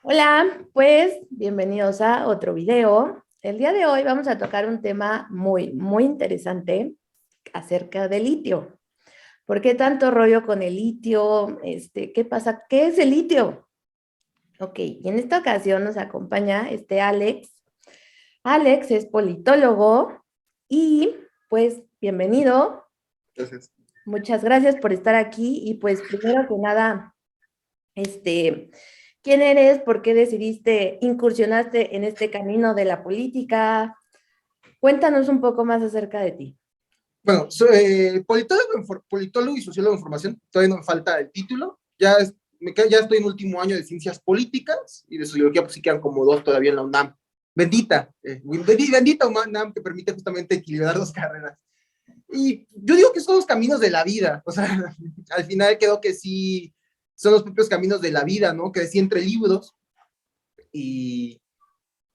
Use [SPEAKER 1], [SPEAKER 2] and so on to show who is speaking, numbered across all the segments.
[SPEAKER 1] Hola, pues bienvenidos a otro video. El día de hoy vamos a tocar un tema muy interesante acerca del litio. ¿Por qué tanto rollo con el litio? ¿Qué pasa? ¿Qué es el litio? Ok, y en esta ocasión nos acompaña Alex. Alex es politólogo y pues bienvenido.
[SPEAKER 2] Entonces,
[SPEAKER 1] Muchas gracias por estar aquí y pues primero que nada, este, ¿quién eres? ¿Por qué decidiste, incursionaste en este camino de la política? Cuéntanos un poco más acerca de ti.
[SPEAKER 2] bueno, soy politólogo y sociólogo de información, todavía no me falta el título, ya estoy en último año de ciencias políticas y de sociología, pues sí quedan como dos todavía en la UNAM. Bendita UNAM que permite justamente equilibrar dos carreras. Y yo digo que son los caminos de la vida, o sea, al final creo que sí, son los propios caminos de la vida, ¿no? Crecí entre libros y,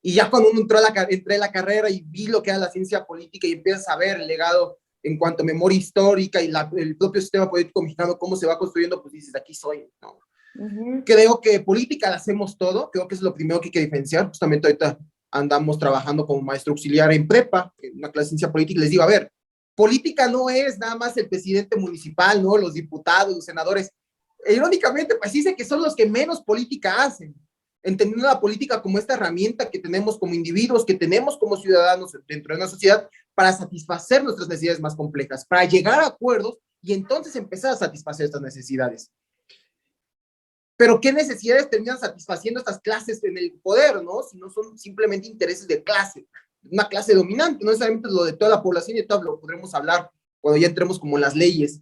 [SPEAKER 2] y ya cuando uno entré a la carrera y vi lo que era la ciencia política y empiezas a ver el legado en cuanto a memoria histórica y el propio sistema político mexicano, cómo se va construyendo, pues dices, aquí soy, ¿no?
[SPEAKER 1] Ujú.
[SPEAKER 2] Creo que política la hacemos todo, creo que es lo primero que hay que diferenciar. Justamente ahorita andamos trabajando como maestro auxiliar en prepa, en una clase de ciencia política, y les digo, a ver, política no es nada más el presidente municipal, ¿no? Los diputados, los senadores. Irónicamente, pues dice que son los que menos política hacen, entendiendo la política como esta herramienta que tenemos como individuos, que tenemos como ciudadanos dentro de una sociedad para satisfacer nuestras necesidades más complejas, para llegar a acuerdos y entonces empezar a satisfacer estas necesidades. Pero ¿qué necesidades terminan satisfaciendo estas clases en el poder, no? Si no son simplemente intereses de clase, una clase dominante, no necesariamente lo de toda la población, y todo lo podremos hablar cuando ya entremos como en las leyes.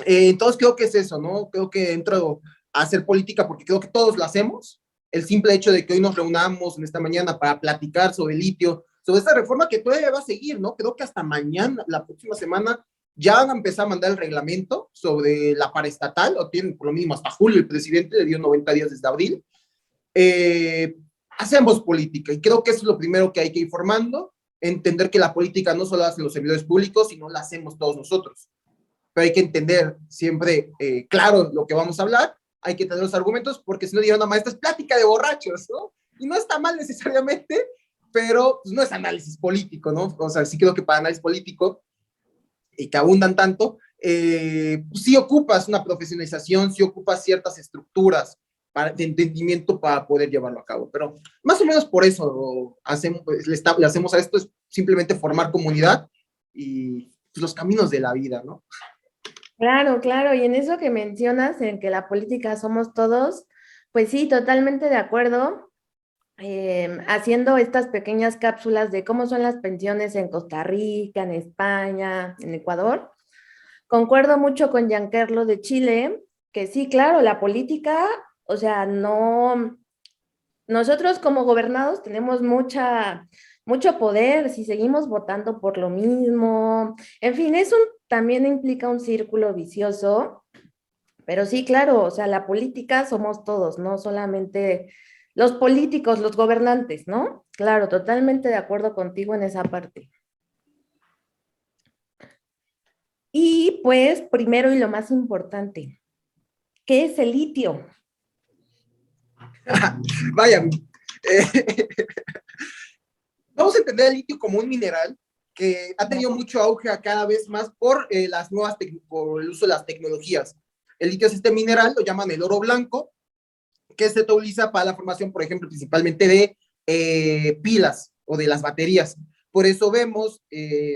[SPEAKER 2] Entonces creo que es eso, ¿no? Creo que entro a hacer política porque creo que todos lo hacemos. El simple hecho de que hoy nos reunamos en esta mañana para platicar sobre el litio, sobre esta reforma que todavía va a seguir, ¿no? Creo que hasta mañana, la próxima semana, ya van a empezar a mandar el reglamento sobre la paraestatal, o tienen por lo mínimo hasta julio, el presidente le dio 90 días desde abril. Hacemos política y creo que eso es lo primero que hay que ir formando, entender que la política no solo la hacen los servidores públicos, sino la hacemos todos nosotros, pero hay que entender siempre claro lo que vamos a hablar, hay que tener los argumentos, porque si no digan, no, maestra, es plática de borrachos, ¿no? Y no está mal necesariamente, pero pues, no es análisis político, ¿no? O sea, sí creo que para análisis político, y que abundan tanto, pues, sí ocupas una profesionalización, sí ocupas ciertas estructuras de entendimiento para poder llevarlo a cabo, pero más o menos por eso le hacemos a esto, es simplemente formar comunidad y pues, los caminos de la vida, ¿no?
[SPEAKER 1] Claro, claro. Y en eso que mencionas, en que la política somos todos, pues sí, totalmente de acuerdo. Haciendo estas pequeñas cápsulas de cómo son las pensiones en Costa Rica, en España, en Ecuador. Concuerdo mucho con Giancarlo de Chile, que sí, claro, la política, o sea, no, nosotros como gobernados tenemos mucho poder si seguimos votando por lo mismo. En fin, eso también implica un círculo vicioso, pero sí, claro, o sea, la política somos todos, no solamente los políticos, los gobernantes, ¿no? Claro, totalmente de acuerdo contigo en esa parte. Y pues, primero y lo más importante, ¿qué es el litio?
[SPEAKER 2] Vaya, eh, vamos a entender el litio como un mineral que ha tenido mucho auge cada vez más por, por el uso de las tecnologías. El litio es este mineral, lo llaman el oro blanco, que se utiliza para la formación, por ejemplo, principalmente de pilas o de las baterías. Por eso vemos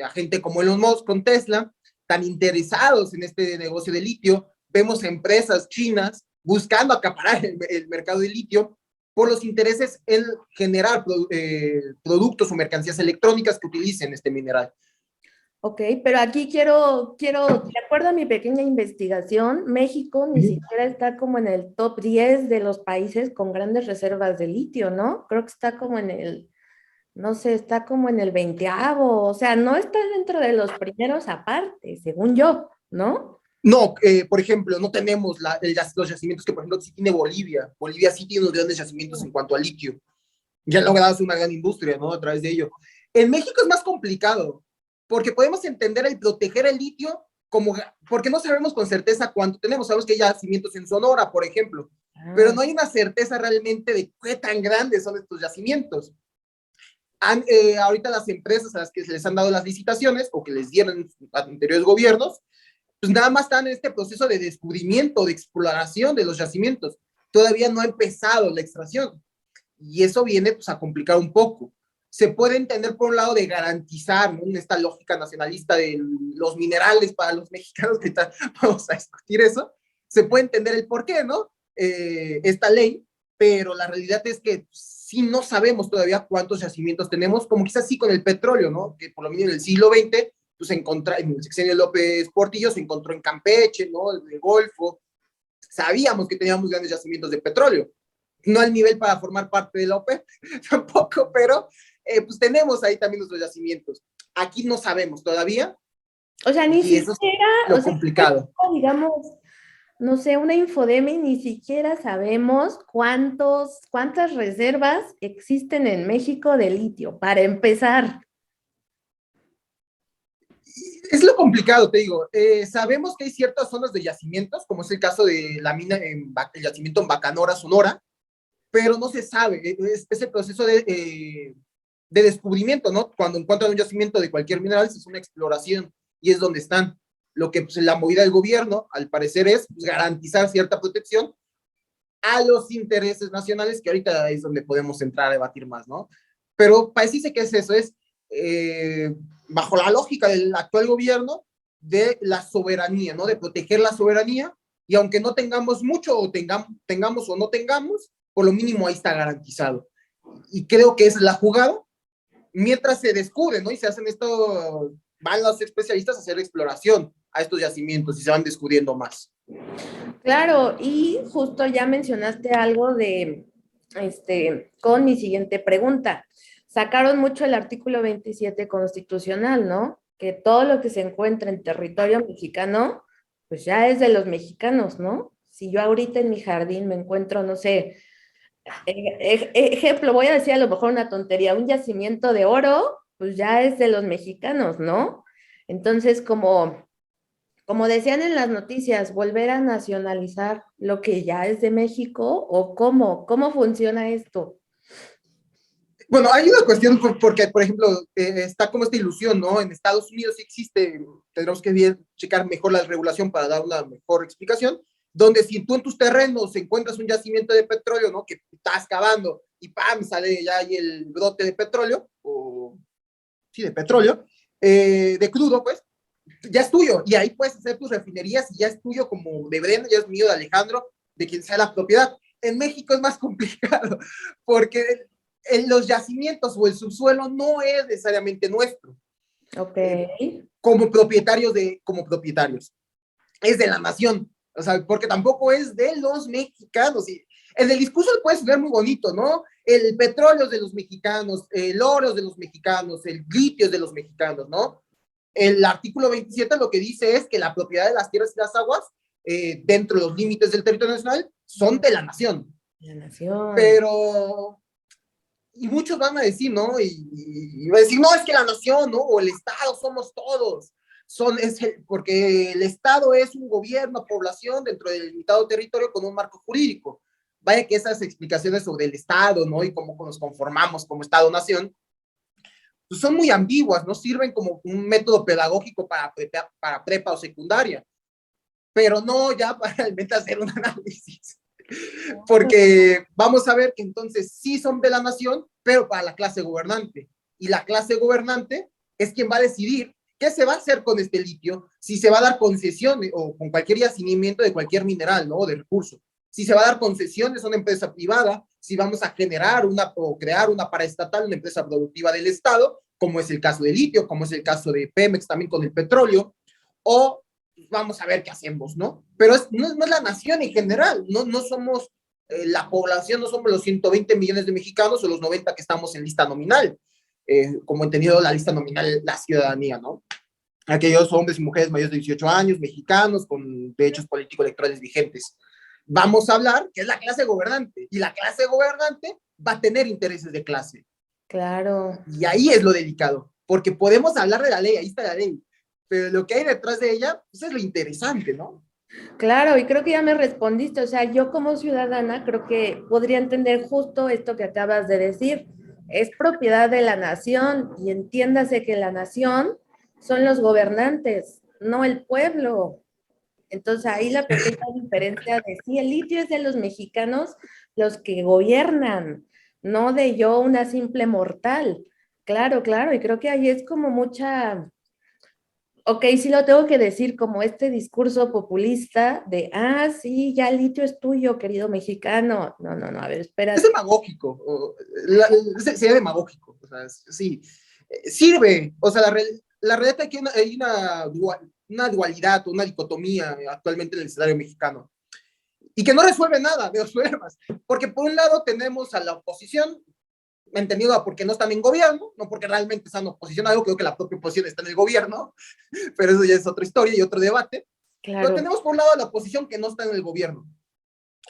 [SPEAKER 2] a gente como Elon Musk con Tesla tan interesados en este negocio de litio. Vemos empresas chinas buscando acaparar el mercado de litio por los intereses en generar productos o mercancías electrónicas que utilicen este mineral.
[SPEAKER 1] Ok, pero aquí de acuerdo a mi pequeña investigación, México ni siquiera está como en el top 10 de los países con grandes reservas de litio, ¿no? Creo que está como en el, no sé, está como en el veinteavo, o sea, no está dentro de los primeros aparte, según yo, ¿no?
[SPEAKER 2] No, por ejemplo, no tenemos los yacimientos que, por ejemplo, sí tiene Bolivia. Bolivia sí tiene unos grandes yacimientos en cuanto a litio. Ya logrado una gran industria, ¿no? A través de ello. En México es más complicado, porque podemos entender el proteger el litio como, porque no sabemos con certeza cuánto tenemos. Sabemos que hay yacimientos en Sonora, por ejemplo, pero
[SPEAKER 1] Ah,
[SPEAKER 2] no hay una certeza realmente de qué tan grandes son estos yacimientos. Ahorita las empresas a las que les han dado las licitaciones o que les dieron anteriores gobiernos, pues nada más están en este proceso de descubrimiento, de exploración de los yacimientos. Todavía no ha empezado la extracción y eso viene pues, a complicar un poco. Se puede entender por un lado de garantizar, ¿no?, esta lógica nacionalista de los minerales para los mexicanos, que vamos a discutir eso. Se puede entender el por qué, ¿no? Esta ley, pero la realidad es que sí no sabemos todavía cuántos yacimientos tenemos, como quizás sí con el petróleo, ¿no? Que por lo menos en el siglo XX, pues en el sexenio López Portillo se encontró en Campeche, ¿no? En el Golfo. Sabíamos que teníamos grandes yacimientos de petróleo, no al nivel para formar parte de la OPEP, tampoco, pero pues tenemos ahí también nuestros yacimientos. Aquí no sabemos todavía,
[SPEAKER 1] o sea, ni
[SPEAKER 2] y eso es
[SPEAKER 1] siquiera, o
[SPEAKER 2] lo
[SPEAKER 1] sea,
[SPEAKER 2] complicado.
[SPEAKER 1] digamos, no sé, una infodemia y ni siquiera sabemos cuántas reservas existen en México de litio, para empezar.
[SPEAKER 2] Es lo complicado, te digo. Sabemos que hay ciertas zonas de yacimientos, como es el caso de la mina, el yacimiento en Bacanora, Sonora, pero no se sabe. Es el proceso de descubrimiento, ¿no? Cuando encuentran un yacimiento de cualquier mineral, es una exploración y es donde están. Lo que pues, la movida del gobierno, al parecer, es pues, garantizar cierta protección a los intereses nacionales, que ahorita es donde podemos entrar a debatir más, ¿no? Pero parece que es eso, es eh, bajo la lógica del actual gobierno de la soberanía, ¿no? De proteger la soberanía, y aunque no tengamos mucho, o tengamos o no tengamos, por lo mínimo ahí está garantizado. Y creo que es la jugada, mientras se descubre, ¿no? Y se hacen esto, van los especialistas a hacer exploración a estos yacimientos y se van descubriendo más.
[SPEAKER 1] Claro, y justo ya mencionaste algo con mi siguiente pregunta. Sacaron mucho el artículo 27 constitucional, ¿no? Que todo lo que se encuentra en territorio mexicano, pues ya es de los mexicanos, ¿no? Si yo ahorita en mi jardín me encuentro, no sé, ejemplo, voy a decir a lo mejor una tontería, un yacimiento de oro, pues ya es de los mexicanos, ¿no? Entonces, como decían en las noticias, volver a nacionalizar lo que ya es de México, o cómo funciona esto.
[SPEAKER 2] Bueno, hay una cuestión porque, por ejemplo, está como esta ilusión, ¿no? En Estados Unidos sí existe, tendremos que checar mejor la regulación para dar una mejor explicación, donde si tú en tus terrenos encuentras un yacimiento de petróleo, ¿no? Que estás cavando y ¡pam! Sale ya ahí el brote de petróleo, o sí, de petróleo, de crudo, pues, ya es tuyo. Y ahí puedes hacer tus refinerías y ya es tuyo como de Breno, ya es mío, de Alejandro, de quien sea la propiedad. En México es más complicado porque en los yacimientos o el subsuelo no es necesariamente nuestro,
[SPEAKER 1] Ok,
[SPEAKER 2] como propietarios, es de la nación, o sea, porque tampoco es de los mexicanos. Y en el discurso puede ser muy bonito, ¿no? El petróleo es de los mexicanos, el oro es de los mexicanos, el litio es de los mexicanos, ¿no? El artículo 27 lo que dice es que la propiedad de las tierras y las aguas, dentro de los límites del territorio nacional, son de la nación.
[SPEAKER 1] la nación.
[SPEAKER 2] Pero y muchos van a decir, ¿no? Y van a decir, no, es que la nación, ¿no? O el Estado somos todos. Porque el Estado es un gobierno, población dentro del limitado territorio con un marco jurídico. Vaya que esas explicaciones sobre el Estado, ¿no? Y cómo nos conformamos como Estado-nación, pues son muy ambiguas, ¿no? Sirven como un método pedagógico para prepa o secundaria, pero no ya para realmente hacer un análisis. Porque vamos a ver que entonces sí son de la nación, pero para la clase gobernante. Y la clase gobernante es quien va a decidir qué se va a hacer con este litio, si se va a dar concesión o con cualquier yacimiento de cualquier mineral, ¿no? O de recurso. Si se va a dar concesiones a una empresa privada, si vamos a generar o crear una paraestatal, una empresa productiva del Estado, como es el caso de litio, como es el caso de Pemex también con el petróleo, o vamos a ver qué hacemos, ¿no? Pero no es la nación en general, no somos la población, no somos los 120 millones de mexicanos o los 90 que estamos en lista nominal, como he entendido la lista nominal, la ciudadanía, ¿no? Aquellos hombres y mujeres mayores de 18 años, mexicanos, con derechos político-electorales vigentes. Vamos a hablar que es la clase gobernante, y la clase gobernante va a tener intereses de clase.
[SPEAKER 1] Claro.
[SPEAKER 2] Y ahí es lo delicado, porque podemos hablar de la ley, ahí está la ley, pero lo que hay detrás de ella, pues es lo interesante, ¿no?
[SPEAKER 1] Claro, y creo que ya me respondiste, o sea, yo como ciudadana creo que podría entender justo esto que acabas de decir. Es propiedad de la nación y entiéndase que la nación son los gobernantes, no el pueblo. Entonces ahí la pequeña diferencia de sí, el litio es de los mexicanos, los que gobiernan, no de yo, una simple mortal. Claro, claro, y creo que ahí es como mucha, ok, sí lo tengo que decir, como este discurso populista de, ah, sí, ya el litio es tuyo, querido mexicano. No, no, no, a ver,
[SPEAKER 2] Es
[SPEAKER 1] espérate.
[SPEAKER 2] demagógico, sería demagógico, o sea, sí, sirve, o sea, la realidad es que hay una dualidad, una dicotomía actualmente en el escenario mexicano, y que no resuelve nada de los problemas, porque por un lado tenemos a la oposición, entendido porque no están en gobierno, no porque realmente están en oposición a algo, creo que la propia oposición está en el gobierno, pero eso ya es otra historia y otro debate, pero
[SPEAKER 1] Claro,
[SPEAKER 2] tenemos por un lado a la oposición que no está en el gobierno,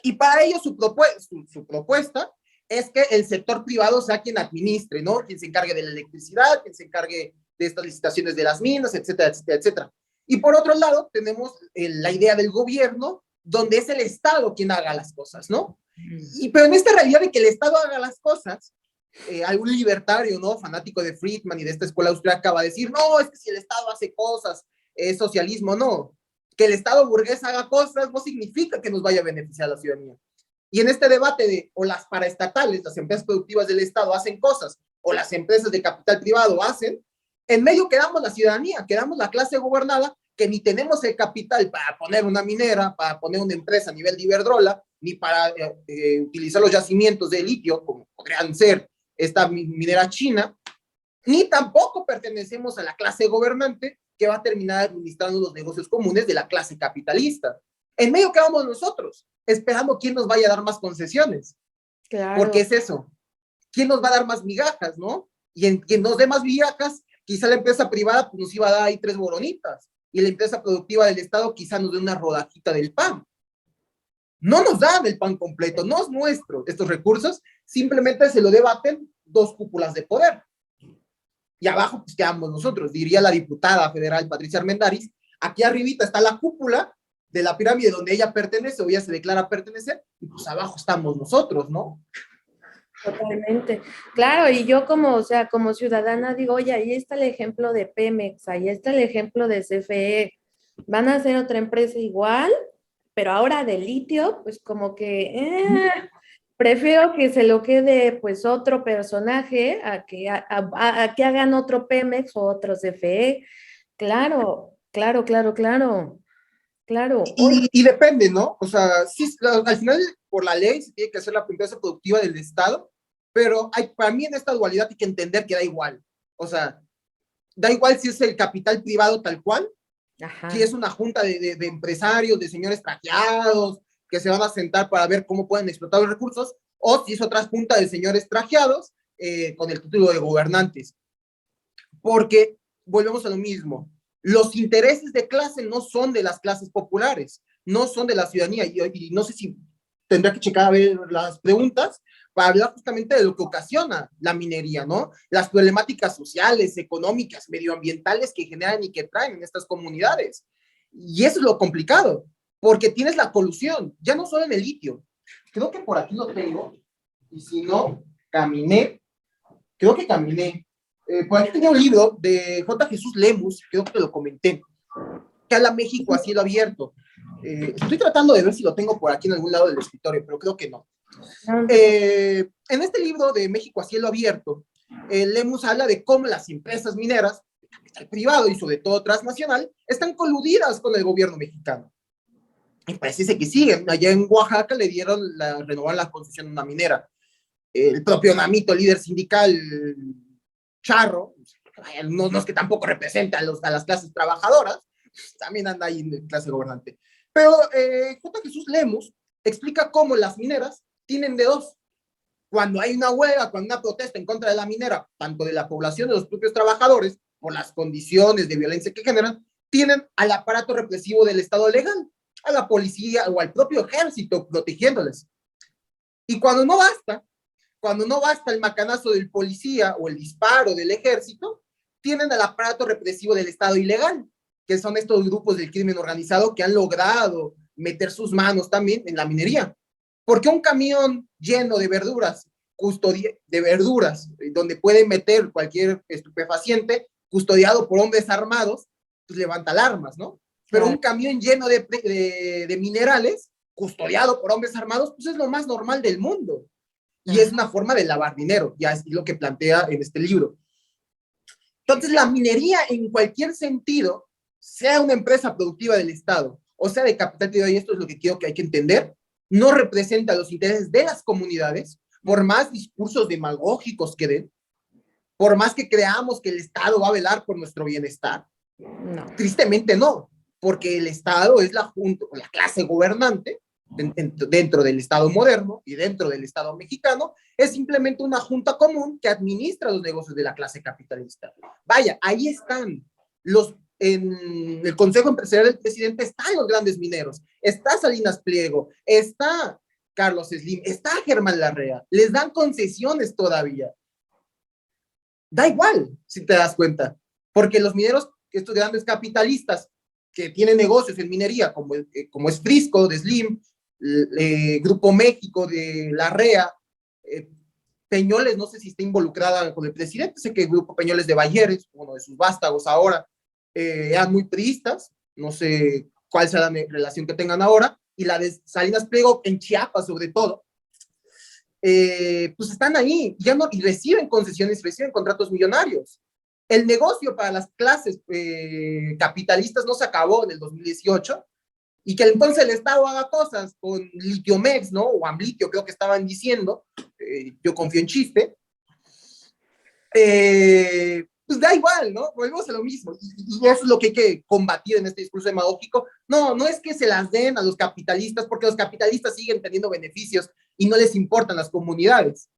[SPEAKER 2] y para ello su propuesta es que el sector privado sea quien administre, ¿no? Quien se encargue de la electricidad, quien se encargue de estas licitaciones de las minas, etcétera, etcétera, etcétera. Y por otro lado, tenemos la idea del gobierno, donde es el Estado quien haga las cosas, ¿no? Pero en esta realidad de que el Estado haga las cosas, algún libertario, ¿no? Fanático de Friedman y de esta escuela austríaca va a decir, no, es que si el Estado hace cosas, es socialismo, no. Que el Estado burgués haga cosas no significa que nos vaya a beneficiar a la ciudadanía. Y en este debate de o las paraestatales, las empresas productivas del Estado hacen cosas, o las empresas de capital privado hacen, en medio quedamos la ciudadanía, quedamos la clase gobernada, que ni tenemos el capital para poner una minera, para poner una empresa a nivel de Iberdrola, ni para utilizar los yacimientos de litio, como podrían ser esta minera china, ni tampoco pertenecemos a la clase gobernante que va a terminar administrando los negocios comunes de la clase capitalista. En medio quedamos nosotros, esperando quién nos vaya a dar más concesiones. Porque
[SPEAKER 1] claro.
[SPEAKER 2] es eso, quién nos va a dar más migajas, ¿no? Y en quien nos dé más migajas, quizá la empresa privada pues, nos iba a dar ahí 3 bolonitas. Y la empresa productiva del Estado quizá nos dé una rodajita del pan. No nos dan el pan completo, no es nuestro. Estos recursos simplemente se lo debaten 2 cúpulas de poder. Y abajo pues quedamos nosotros, diría la diputada federal Patricia Armendariz, aquí arribita está la cúpula de la pirámide donde ella pertenece o ella se declara pertenecer, y pues abajo estamos nosotros, ¿no?
[SPEAKER 1] Totalmente. Claro, y yo como, o sea, como ciudadana digo, oye, ahí está el ejemplo de Pemex, ahí está el ejemplo de CFE. Van a hacer otra empresa igual, pero ahora de litio, pues como que prefiero que se lo quede pues otro personaje a que, a que hagan otro Pemex o otro CFE. Claro, claro, claro, claro, claro. Oye,
[SPEAKER 2] Y depende, ¿no? O sea, sí, al final, por la ley, se tiene que hacer la empresa productiva del Estado, pero hay, para mí en esta dualidad hay que entender que da igual. O sea, da igual si es el capital privado tal cual, si
[SPEAKER 1] ajá.
[SPEAKER 2] es una junta de empresarios, de señores trajeados, que se van a sentar para ver cómo pueden explotar los recursos, o si es otra junta de señores trajeados con el título de gobernantes. Porque volvemos a lo mismo. Los intereses de clase no son de las clases populares, no son de la ciudadanía. Y no sé si tendría que checar a ver las preguntas para hablar justamente de lo que ocasiona la minería, ¿no? Las problemáticas sociales, económicas, medioambientales que generan y que traen en estas comunidades. Y eso es lo complicado, porque tienes la colusión, ya no solo en el litio. Creo que por aquí lo tengo, y si no, caminé, creo que caminé. Por aquí tenía un libro de J. Jesús Lemus, creo que te lo comenté, que habla México a cielo abierto. Estoy tratando de ver si lo tengo por aquí en algún lado del escritorio, pero creo que no.
[SPEAKER 1] No, no te
[SPEAKER 2] En este libro de México a cielo abierto, Lemus habla de cómo las empresas mineras, el privado y sobre todo transnacional, están coludidas con el gobierno mexicano. Y parece que siguen. Allá en Oaxaca le dieron renovar la concesión a una minera. El propio Namito, líder sindical, charro, no es que tampoco representa a las clases trabajadoras, también anda ahí en la clase gobernante. Pero J. Jesús Lemus explica cómo las mineras tienen de dos. Cuando hay una huelga, cuando hay una protesta en contra de la minera, tanto de la población de los propios trabajadores, por las condiciones de violencia que generan, tienen al aparato represivo del Estado legal, a la policía o al propio ejército protegiéndoles. Y cuando no basta el macanazo del policía o el disparo del ejército, tienen al aparato represivo del Estado ilegal. que son estos grupos del crimen organizado que han logrado meter sus manos también en la minería. Porque un camión lleno de verduras, de verduras, donde pueden meter cualquier estupefaciente, custodiado por hombres armados, pues levanta alarmas, ¿no? Pero un camión lleno de minerales, custodiado por hombres armados, pues es lo más normal del mundo. Y es una forma de lavar dinero, ya es lo que plantea en este libro. Entonces, la minería en cualquier sentido, sea una empresa productiva del Estado o sea de capital privado, y esto es lo que quiero que hay que entender, no representa los intereses de las comunidades, por más discursos demagógicos que den, por más que creamos que el Estado va a velar por nuestro bienestar. No. Tristemente no, porque el Estado es la clase gobernante dentro del Estado moderno y dentro del Estado mexicano, es simplemente una junta común que administra los negocios de la clase capitalista. Vaya, ahí están en el Consejo Empresarial del presidente están los grandes mineros, está Salinas Pliego, está Carlos Slim, está Germán Larrea, les dan concesiones todavía. Da igual, si te das cuenta, porque los mineros, estos grandes capitalistas que tienen negocios en minería, como es Frisco, de Slim, Grupo México, de Larrea, Peñoles, no sé si está involucrada con el presidente, sé que el Grupo Peñoles de Bayeres, uno de sus vástagos ahora, eran muy priistas, no sé cuál será la relación que tengan ahora, y la de Salinas Pliego en Chiapas sobre todo, pues están ahí ya no, y reciben concesiones, reciben contratos millonarios. El negocio para las clases capitalistas no se acabó en el 2018, y que entonces el Estado haga cosas con Litiomex, ¿no? O Amlitio, creo que estaban diciendo, yo confío en chiste, pues da igual, ¿no? Volvemos a lo mismo, y eso es lo que hay que combatir en este discurso demagógico. No es que se las den a los capitalistas, porque los capitalistas siguen teniendo beneficios y no les importan las comunidades.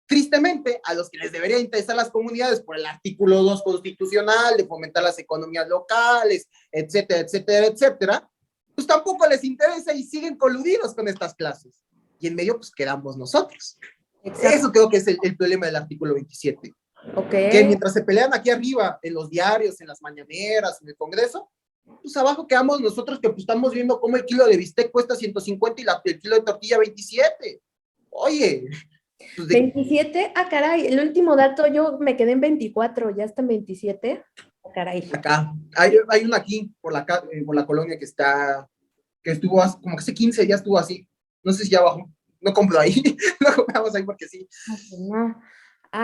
[SPEAKER 2] Tristemente, a los que les debería interesar las comunidades por el artículo 2 constitucional de fomentar las economías locales, etcétera, etcétera, etcétera, pues tampoco les interesa y siguen coludidos con estas clases. Y en medio, pues quedamos nosotros. Exacto. Eso creo que es el problema del artículo 27. Okay. Que mientras se pelean aquí arriba, en los diarios, en las mañaneras, en el Congreso, pues abajo quedamos nosotros que pues, estamos viendo cómo el kilo de bistec cuesta 150 y el kilo de tortilla 27. Oye.
[SPEAKER 1] Pues 27, caray, el último dato yo me quedé en 24, ya está en 27. Caray.
[SPEAKER 2] Acá, hay una aquí por la colonia que estuvo como que hace 15 días estuvo así, no sé si ya bajó, no compro ahí, no compramos ahí porque sí.
[SPEAKER 1] No.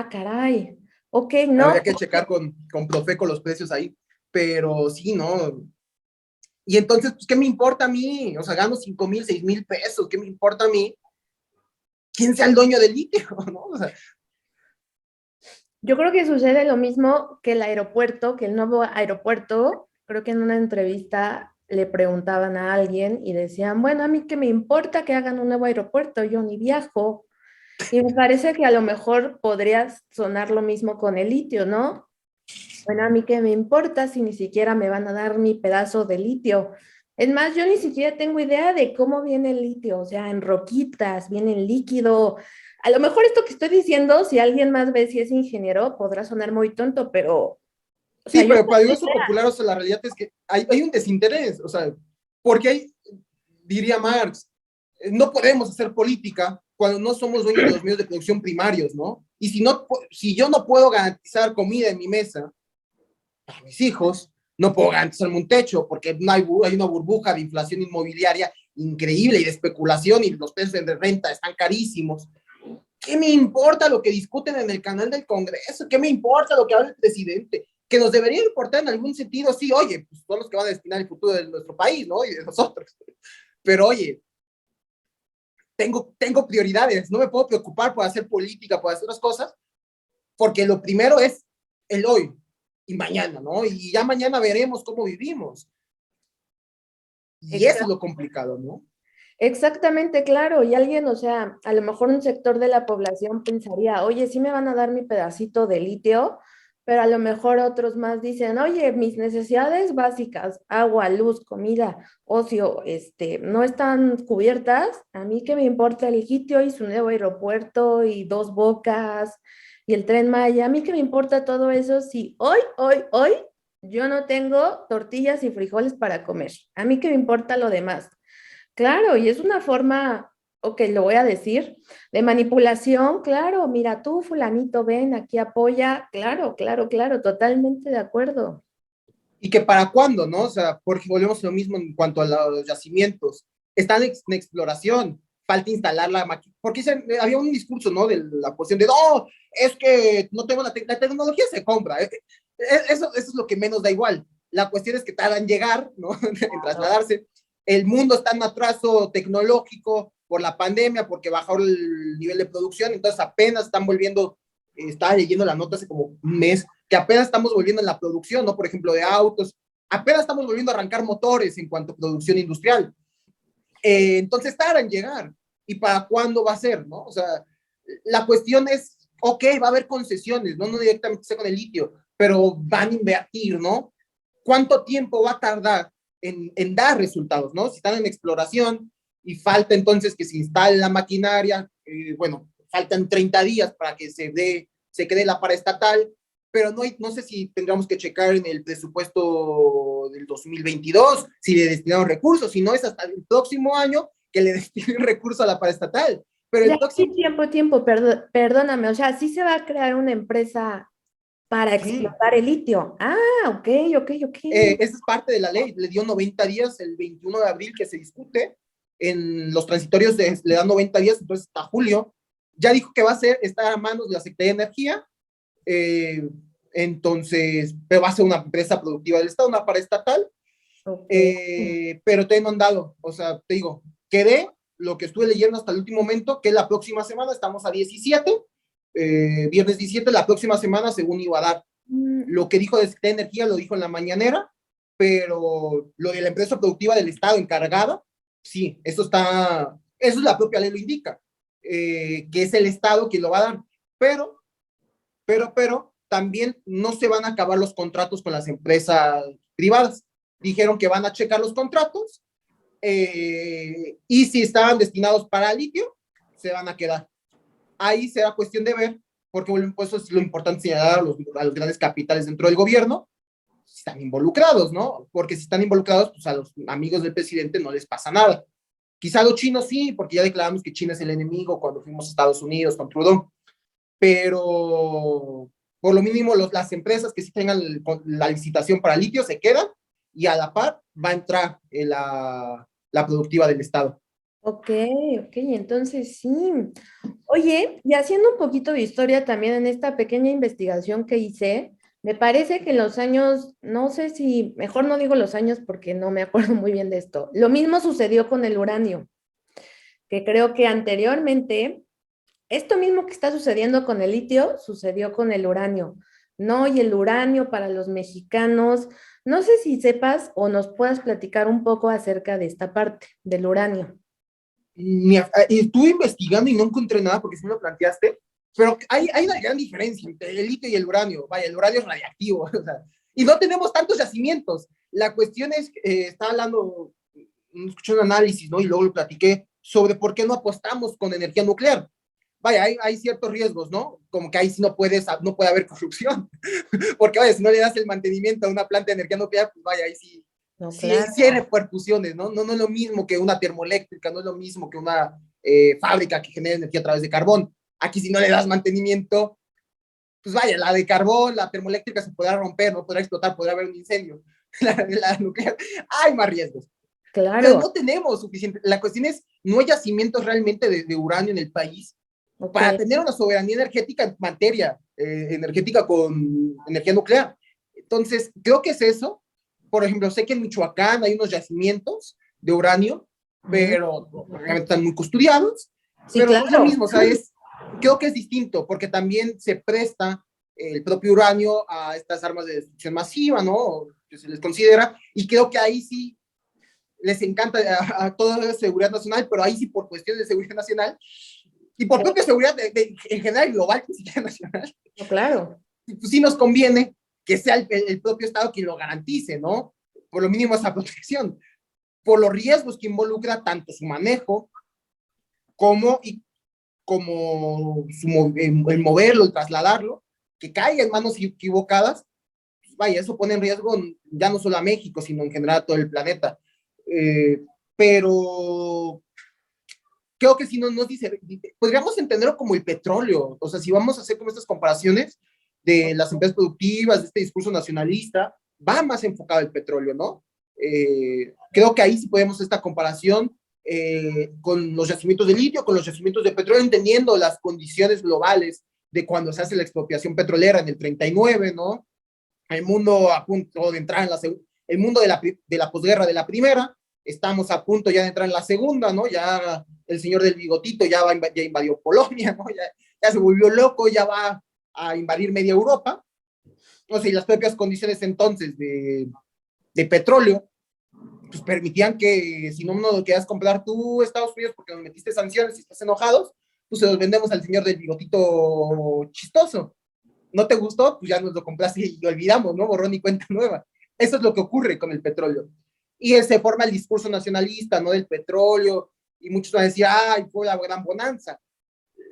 [SPEAKER 1] Caray, ok, no.
[SPEAKER 2] Habría que checar con Profeco los precios ahí, pero sí, ¿no? Y entonces, pues, ¿qué me importa a mí? O sea, gano 5,000, 6,000 pesos, ¿qué me importa a mí? ¿Quién sea el dueño del litio? ¿No? O sea,
[SPEAKER 1] yo creo que sucede lo mismo que el aeropuerto, que el nuevo aeropuerto. Creo que en una entrevista le preguntaban a alguien y decían, bueno, a mí qué me importa que hagan un nuevo aeropuerto, yo ni viajo. Y me parece que a lo mejor podría sonar lo mismo con el litio, ¿no? Bueno, a mí qué me importa si ni siquiera me van a dar mi pedazo de litio. Es más, yo ni siquiera tengo idea de cómo viene el litio, o sea, en roquitas, viene en líquido. A lo mejor esto que estoy diciendo, si alguien más ve si es ingeniero, podrá sonar muy tonto, pero...
[SPEAKER 2] O sea, sí, pero para el uso popular, o sea, la realidad es que hay un desinterés, o sea, porque diría Marx, no podemos hacer política cuando no somos dueños de los medios de producción primarios, ¿no? Y si yo no puedo garantizar comida en mi mesa a mis hijos, no puedo garantizarme un techo porque hay una burbuja de inflación inmobiliaria increíble y de especulación y los precios de renta están carísimos. ¿Qué me importa lo que discuten en el canal del Congreso? ¿Qué me importa lo que habla el presidente? Que nos debería importar en algún sentido, sí, oye, pues son los que van a destinar el futuro de nuestro país, ¿no? Y de nosotros. Pero oye, tengo prioridades, no me puedo preocupar por hacer política, por hacer otras cosas, porque lo primero es el hoy y mañana, ¿no? Y ya mañana veremos cómo vivimos. Y exacto. Eso es lo complicado, ¿no?
[SPEAKER 1] Exactamente, claro. Y alguien, o sea, a lo mejor un sector de la población pensaría, oye, sí me van a dar mi pedacito de litio, pero a lo mejor otros más dicen, oye, mis necesidades básicas, agua, luz, comida, ocio, no están cubiertas. A mí qué me importa el litio y su nuevo aeropuerto y Dos Bocas y el Tren Maya. A mí qué me importa todo eso si hoy yo no tengo tortillas y frijoles para comer. A mí qué me importa lo demás. Claro, y es una forma, ok, lo voy a decir, de manipulación, claro, mira tú, fulanito, ven, aquí apoya, claro, claro, claro, totalmente de acuerdo.
[SPEAKER 2] Y que para cuándo, ¿no? O sea, porque volvemos a lo mismo en cuanto a los yacimientos. Están en exploración, falta instalar la máquina. Porque había un discurso, ¿no? De la cuestión de, no, es que no tengo la tecnología se compra. Eso es lo que menos da igual. La cuestión es que tardan en llegar, ¿no? En trasladarse. El mundo está en atraso tecnológico por la pandemia, porque bajó el nivel de producción, entonces apenas están volviendo, estaba leyendo la nota hace como un mes, que apenas estamos volviendo en la producción, ¿no? Por ejemplo, de autos, apenas estamos volviendo a arrancar motores en cuanto a producción industrial. Entonces, tardan en llegar. ¿Y para cuándo va a ser, no? O sea, la cuestión es, ok, va a haber concesiones, no directamente sea con el litio, pero van a invertir, ¿no? ¿Cuánto tiempo va a tardar en dar resultados, no? Si están en exploración y falta entonces que se instale la maquinaria, bueno, faltan 30 días para que se quede la paraestatal, pero no sé si tendríamos que checar en el presupuesto del 2022 si le destinaron recursos, si no es hasta el próximo año que le destinen recursos a la paraestatal. Pero el
[SPEAKER 1] Ya, sí,
[SPEAKER 2] próximo,
[SPEAKER 1] tiempo, perdóname, o sea, sí se va a crear una empresa para
[SPEAKER 2] sí,
[SPEAKER 1] explotar el litio. Ah, ok, ok, ok.
[SPEAKER 2] esa es parte de la ley, le dio 90 días el 21 de abril que se discute, en los transitorios le dan 90 días, entonces hasta julio, ya dijo que va a ser, estar a manos de la Secretaría de Energía, eh, entonces, pero va a ser una empresa productiva del Estado, una paraestatal,
[SPEAKER 1] Ok.
[SPEAKER 2] pero todavía no han dado, o sea, te digo, quedé lo que estuve leyendo hasta el último momento, que la próxima semana, estamos a 17, viernes 17, la próxima semana según iba a dar.
[SPEAKER 1] Mm,
[SPEAKER 2] Lo que dijo de Energía lo dijo en la mañanera, pero lo de la empresa productiva del Estado encargada, sí, eso es la propia ley lo indica, que es el Estado quien lo va a dar, pero, también no se van a acabar los contratos con las empresas privadas. Dijeron que van a checar los contratos y si estaban destinados para litio, se van a quedar. Ahí será cuestión de ver, porque pues, eso es lo importante señalar a los grandes capitales dentro del gobierno, si están involucrados, ¿no? Porque si están involucrados, pues a los amigos del presidente no les pasa nada. Quizá a los chinos sí, porque ya declaramos que China es el enemigo cuando fuimos a Estados Unidos con Trudeau, pero por lo mínimo las empresas que sí tengan la licitación para litio se quedan y a la par va a entrar la productiva del Estado.
[SPEAKER 1] ok, ok, entonces sí. Oye, y haciendo un poquito de historia también en esta pequeña investigación que hice, me parece que en los años, no sé si, mejor no digo los años porque no me acuerdo muy bien de esto. Lo mismo sucedió con el uranio, que creo que anteriormente, esto mismo que está sucediendo con el litio, sucedió con el uranio. No, y el uranio para los mexicanos, no sé si sepas o nos puedas platicar un poco acerca de esta parte del uranio.
[SPEAKER 2] Estuve investigando y no encontré nada porque si me lo planteaste, pero hay una gran diferencia entre el litio y el uranio. Vaya, el uranio es radiactivo, o sea, y no tenemos tantos yacimientos. La cuestión es, estaba hablando, escuché un análisis, ¿no? Y luego lo platiqué sobre por qué no apostamos con energía nuclear. Vaya, hay ciertos riesgos, ¿no? Como que ahí sí no puede haber corrupción, porque vaya, si no le das el mantenimiento a una planta de energía nuclear, pues vaya, ahí sí,
[SPEAKER 1] No,
[SPEAKER 2] sí hay
[SPEAKER 1] claro.
[SPEAKER 2] repercusiones, ¿no? No es lo mismo que una termoeléctrica, no es lo mismo que una fábrica que genera energía a través de carbón. Aquí si no le das mantenimiento, pues vaya, la de carbón, la termoeléctrica se podrá romper, no podrá explotar, podrá haber un incendio. La nuclear, hay más riesgos. Pero
[SPEAKER 1] Claro,
[SPEAKER 2] no tenemos suficiente. La cuestión es, no hay yacimientos realmente de uranio en el país
[SPEAKER 1] ok.
[SPEAKER 2] para tener una soberanía energética en materia energética con energía nuclear. Entonces, creo que es eso. Por ejemplo, sé que en Michoacán hay unos yacimientos de uranio,
[SPEAKER 1] Mm,
[SPEAKER 2] pero obviamente están muy custodiados,
[SPEAKER 1] sí,
[SPEAKER 2] pero no es lo
[SPEAKER 1] claro.
[SPEAKER 2] mismo, o sea, creo que es distinto, porque también se presta el propio uranio a estas armas de destrucción masiva, ¿no? Que se les considera, y creo que ahí sí les encanta a toda la seguridad nacional, pero ahí sí por cuestiones de seguridad nacional y por propia seguridad en general global, ni siquiera nacional,
[SPEAKER 1] No, claro.
[SPEAKER 2] pues sí nos conviene que sea el propio Estado quien lo garantice, ¿no? Por lo mínimo esa protección, por los riesgos que involucra tanto su manejo como, como el moverlo, el trasladarlo, que caiga en manos equivocadas, vaya, eso pone en riesgo ya no solo a México, sino en general a todo el planeta. Pero creo que si no nos dice, podríamos entenderlo como el petróleo, o sea, si vamos a hacer como estas comparaciones de las empresas productivas, de este discurso nacionalista, va más enfocado al petróleo, ¿no? Creo que ahí sí podemos hacer esta comparación con los yacimientos de litio, con los yacimientos de petróleo, entendiendo las condiciones globales de cuando se hace la expropiación petrolera en el 39, ¿no? El mundo a punto de entrar en el mundo de la posguerra de la primera, estamos a punto ya de entrar en la segunda, ¿no? Ya el señor del bigotito ya invadió Polonia, ¿no? Ya se volvió loco, ya va a invadir media Europa. O sea, y las propias condiciones entonces de petróleo, pues permitían que si no lo querías comprar tú, Estados Unidos, porque nos metiste sanciones y estás enojados, pues se los vendemos al señor del bigotito chistoso. ¿No te gustó? Pues ya nos lo compraste y olvidamos, ¿no? Borrón y cuenta nueva. Eso es lo que ocurre con el petróleo. Y se forma el discurso nacionalista, ¿no? Del petróleo, y muchos van a decir, ay, fue la gran bonanza.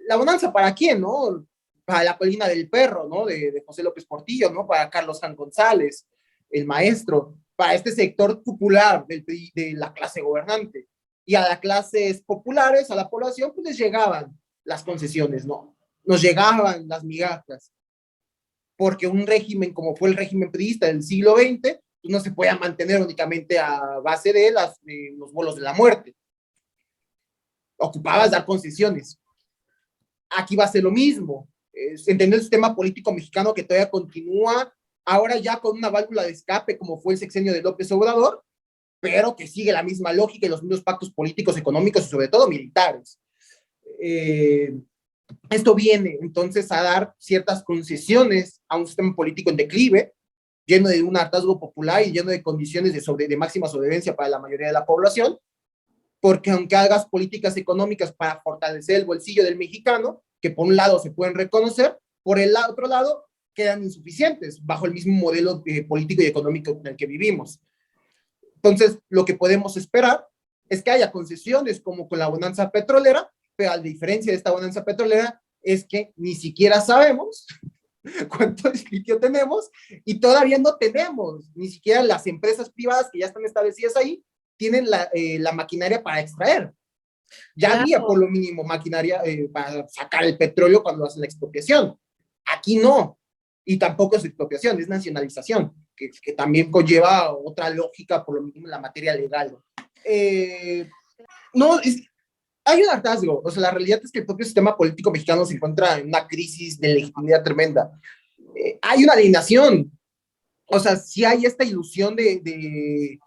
[SPEAKER 2] ¿La bonanza para quién, no? Para la colina del perro, ¿no? De José López Portillo, ¿no? Para Carlos Jan González, el maestro, para este sector popular de la clase gobernante. Y a las clases populares, a la población, pues les llegaban las concesiones, ¿no? Nos llegaban las migajas. Porque un régimen como fue el régimen priista del siglo XX, pues no se podía mantener únicamente a base de los bolos de la muerte. Ocupabas dar concesiones. Aquí va a ser lo mismo. Entender el sistema político mexicano que todavía continúa, ahora ya con una válvula de escape como fue el sexenio de López Obrador, pero que sigue la misma lógica y los mismos pactos políticos, económicos y sobre todo militares. Esto viene entonces a dar ciertas concesiones a un sistema político en declive, lleno de un hartazgo popular y lleno de condiciones de máxima sobrevivencia para la mayoría de la población, porque aunque hagas políticas económicas para fortalecer el bolsillo del mexicano, que por un lado se pueden reconocer, por el otro lado quedan insuficientes bajo el mismo modelo político y económico en el que vivimos. Entonces, lo que podemos esperar es que haya concesiones como con la bonanza petrolera, pero la diferencia de esta bonanza petrolera es que ni siquiera sabemos cuánto litio tenemos y todavía no tenemos, ni siquiera las empresas privadas que ya están establecidas ahí tienen la maquinaria para extraer. Ya
[SPEAKER 1] Claro.
[SPEAKER 2] había por lo mínimo maquinaria para sacar el petróleo cuando hacen la expropiación. Aquí no, y tampoco es expropiación, es nacionalización, que también conlleva otra lógica por lo mínimo en la materia legal. No, hay un hartazgo, o sea, la realidad es que el propio sistema político mexicano se encuentra en una crisis de legitimidad tremenda. Hay una alienación, o sea, sí hay esta ilusión de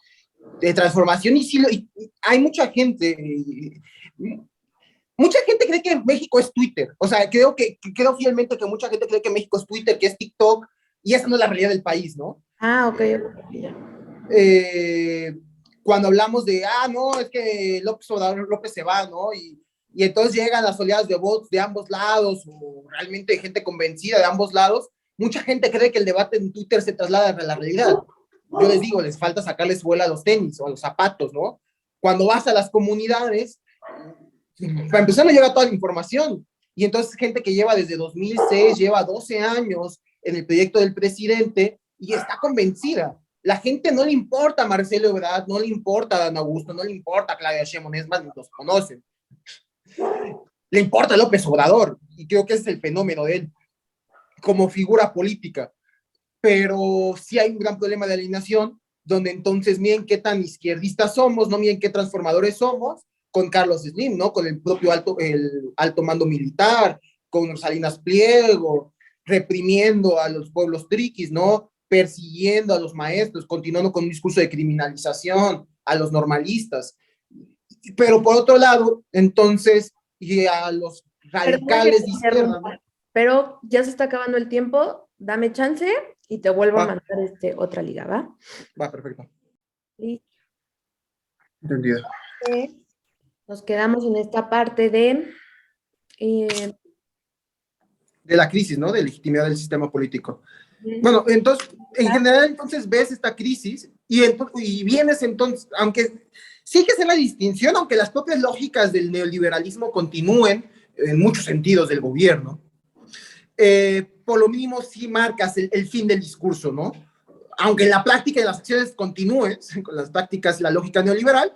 [SPEAKER 2] transformación y sí y hay mucha gente cree que México es Twitter, o sea, creo fielmente que mucha gente cree que México es Twitter, que es TikTok, y esa no es la realidad del país, ¿no?
[SPEAKER 1] Ah, ok. Ya.
[SPEAKER 2] Cuando hablamos de, no, es que López se va, ¿no? Y entonces llegan las oleadas de votos de ambos lados, o realmente gente convencida de ambos lados, mucha gente cree que el debate en Twitter se traslada a la realidad. Yo les digo, les falta sacarles vuelo a los tenis o a los zapatos, ¿no? Cuando vas a las comunidades, para empezar no llega toda la información. Y entonces gente que lleva desde 2006, lleva 12 años en el proyecto del presidente y está convencida. La gente no le importa a Marcelo Ebrard, no le importa a Dan Augusto, no le importa a Claudia Sheinbaum, es más, ni los conocen. Le importa a López Obrador, y creo que ese es el fenómeno de él, como figura política. Pero sí hay un gran problema de alineación, donde entonces miren qué tan izquierdistas somos, no miren qué transformadores somos, con Carlos Slim, ¿no? Con el propio el alto mando militar, con Salinas Pliego, reprimiendo a los pueblos triquis, ¿no? Persiguiendo a los maestros, continuando con un discurso de criminalización a los normalistas. Pero por otro lado, entonces, y a los radicales de izquierda, ¿no?
[SPEAKER 1] Pero ya se está acabando el tiempo, dame chance y te vuelvo a mandar otra liga, ¿va?
[SPEAKER 2] Va, perfecto.
[SPEAKER 1] Listo.
[SPEAKER 2] Entendido.
[SPEAKER 1] Nos quedamos en esta parte de
[SPEAKER 2] la crisis, ¿no? De legitimidad del sistema político. Bueno, entonces, en general, entonces ves esta crisis y vienes entonces, aunque sí hay que hacer la distinción, aunque las propias lógicas del neoliberalismo continúen en muchos sentidos del gobierno, por lo mínimo sí marcas el fin del discurso, ¿no? aunque en la práctica de las acciones continúes, con las prácticas, la lógica neoliberal,